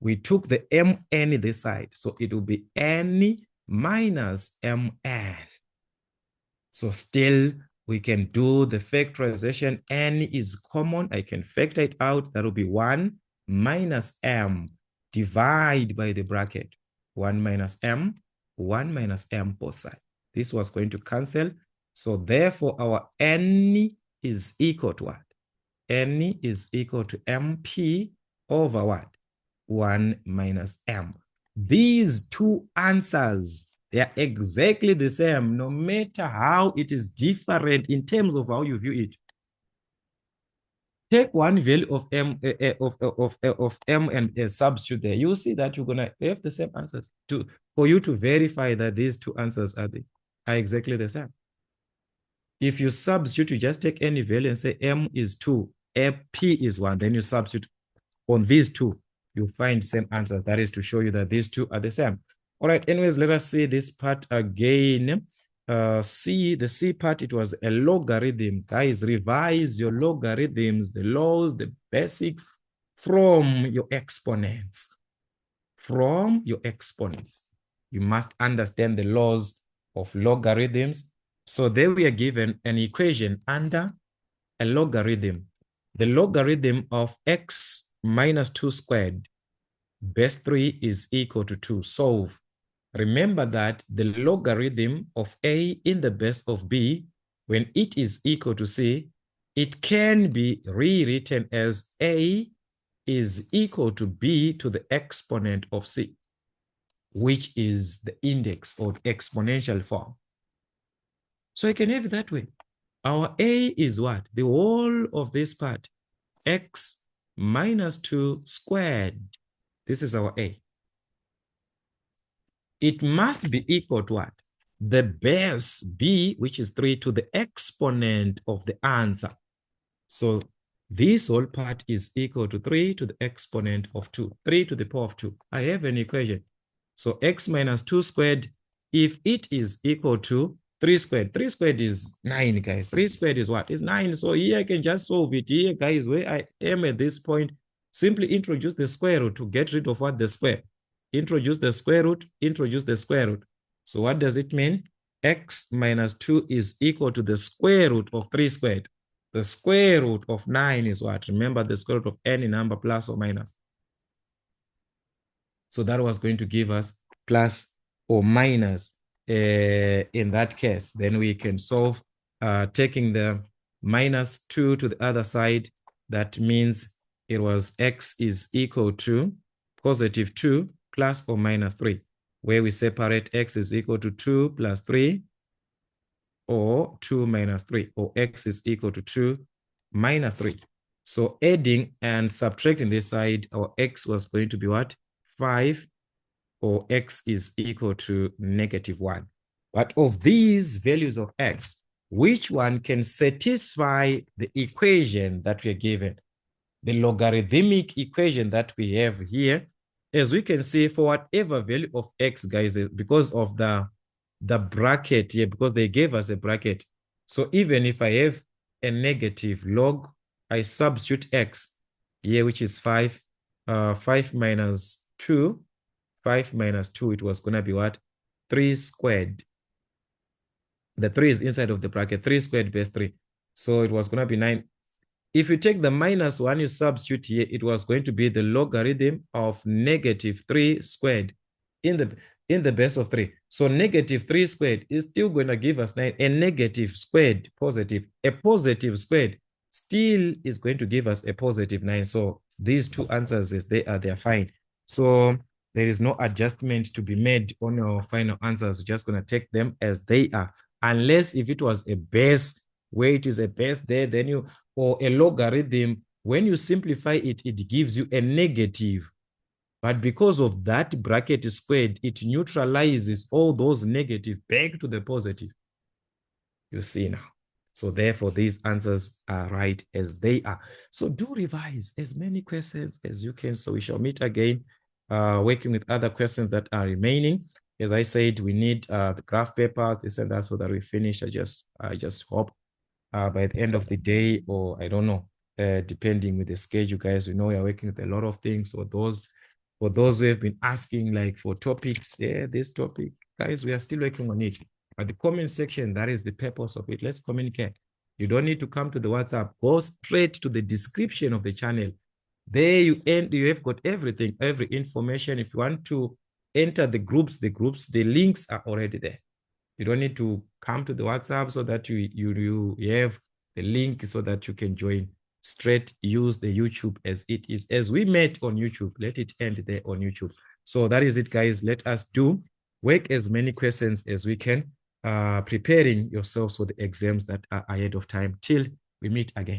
We took the Mn this side. So it will be N minus Mn. So still, we can do the factorization. N is common. I can factor it out. That will be 1 minus M. Divide by the bracket. 1 minus M, 1 minus M both sides. This was going to cancel. So therefore, our N is equal to what? N is equal to MP over what? 1 minus M. These two answers, they are exactly the same, no matter how it is different in terms of how you view it. Take one value of M and substitute there. You see that you're gonna have the same answers for you to verify that these two answers are exactly the same. If you substitute, you just take any value and say M is 2, P is 1, then you substitute on these two, you find same answers. That is to show you that these two are the same. All right, anyways, let us see this part again. The C part, it was a logarithm. Guys, revise your logarithms, the laws, the basics from your exponents. From your exponents. You must understand the laws of logarithms. So there we are given an equation under a logarithm. The logarithm of x minus 2 squared base 3 is equal to 2. Solve. Remember that the logarithm of a in the base of b, when it is equal to c, it can be rewritten as a is equal to b to the exponent of c, which is the index or exponential form. So I can have it that way. Our a is what? The whole of this part, x minus 2 squared. This is our a. It must be equal to what? The base b, which is 3, to the exponent of the answer. So this whole part is equal to 3 to the exponent of 2, 3 to the power of 2. I have an equation. So x minus 2 squared, if it is equal to 3 squared. 3 squared is 9, guys. 3 squared is what? It's 9. So here I can just solve it. Here, guys, where I am at this point, simply introduce the square root to get rid of what? The square. Introduce the square root, introduce the square root. So what does it mean? X minus 2 is equal to the square root of 3 squared. The square root of 9 is what? Remember the square root of any number, plus or minus. So that was going to give us plus or minus in that case. Then we can solve taking the minus 2 to the other side. That means it was x is equal to positive 2 plus or minus 3, where we separate x is equal to 2 plus 3 or 2 minus 3, or x is equal to 2 minus 3. So adding and subtracting this side, our x was going to be what? 5, or x is equal to -1. But of these values of x, which one can satisfy the equation that we are given? The logarithmic equation that we have here, as we can see, for whatever value of x, guys, because of the bracket here, because they gave us a bracket. So even if I have a negative log, I substitute x here, which is 5. 5 minus 2. 5 minus 2, it was going to be what? 3 squared. The 3 is inside of the bracket. 3 squared base 3. So it was going to be 9. If you take the minus 1, you substitute here, it was going to be the logarithm of -3 squared in the base of 3. So -3 squared is still going to give us 9. A negative squared, positive. A positive squared still is going to give us a positive 9. So these two answers, as they are fine. So there is no adjustment to be made on our final answers. We're just going to take them as they are. Unless if it was a base, where it is a base there, then you, or a logarithm, when you simplify it, it gives you a negative. But because of that bracket squared, it neutralizes all those negative back to the positive. You see now. So therefore, these answers are right as they are. So do revise as many questions as you can. So we shall meet again, working with other questions that are remaining. As I said, we need the graph papers, this and that, so that we finish. I just hope by the end of the day, or I don't know, depending with the schedule, guys. We know we are working with a lot of things. For those who have been asking, like, for topics, this topic, guys, we are still working on it. At the comment section, that is the purpose of it. Let's communicate. You don't need to come to the WhatsApp. Go straight to the description of the channel. There you have got everything, every information. If you want to enter the groups, the links are already there. You don't need to come to the WhatsApp so that you have the link so that you can join. Straight use the YouTube as it is. As we met on YouTube, let it end there on YouTube. So that is it, guys. Let us work as many questions as we can, preparing yourselves for the exams that are ahead of time till we meet again.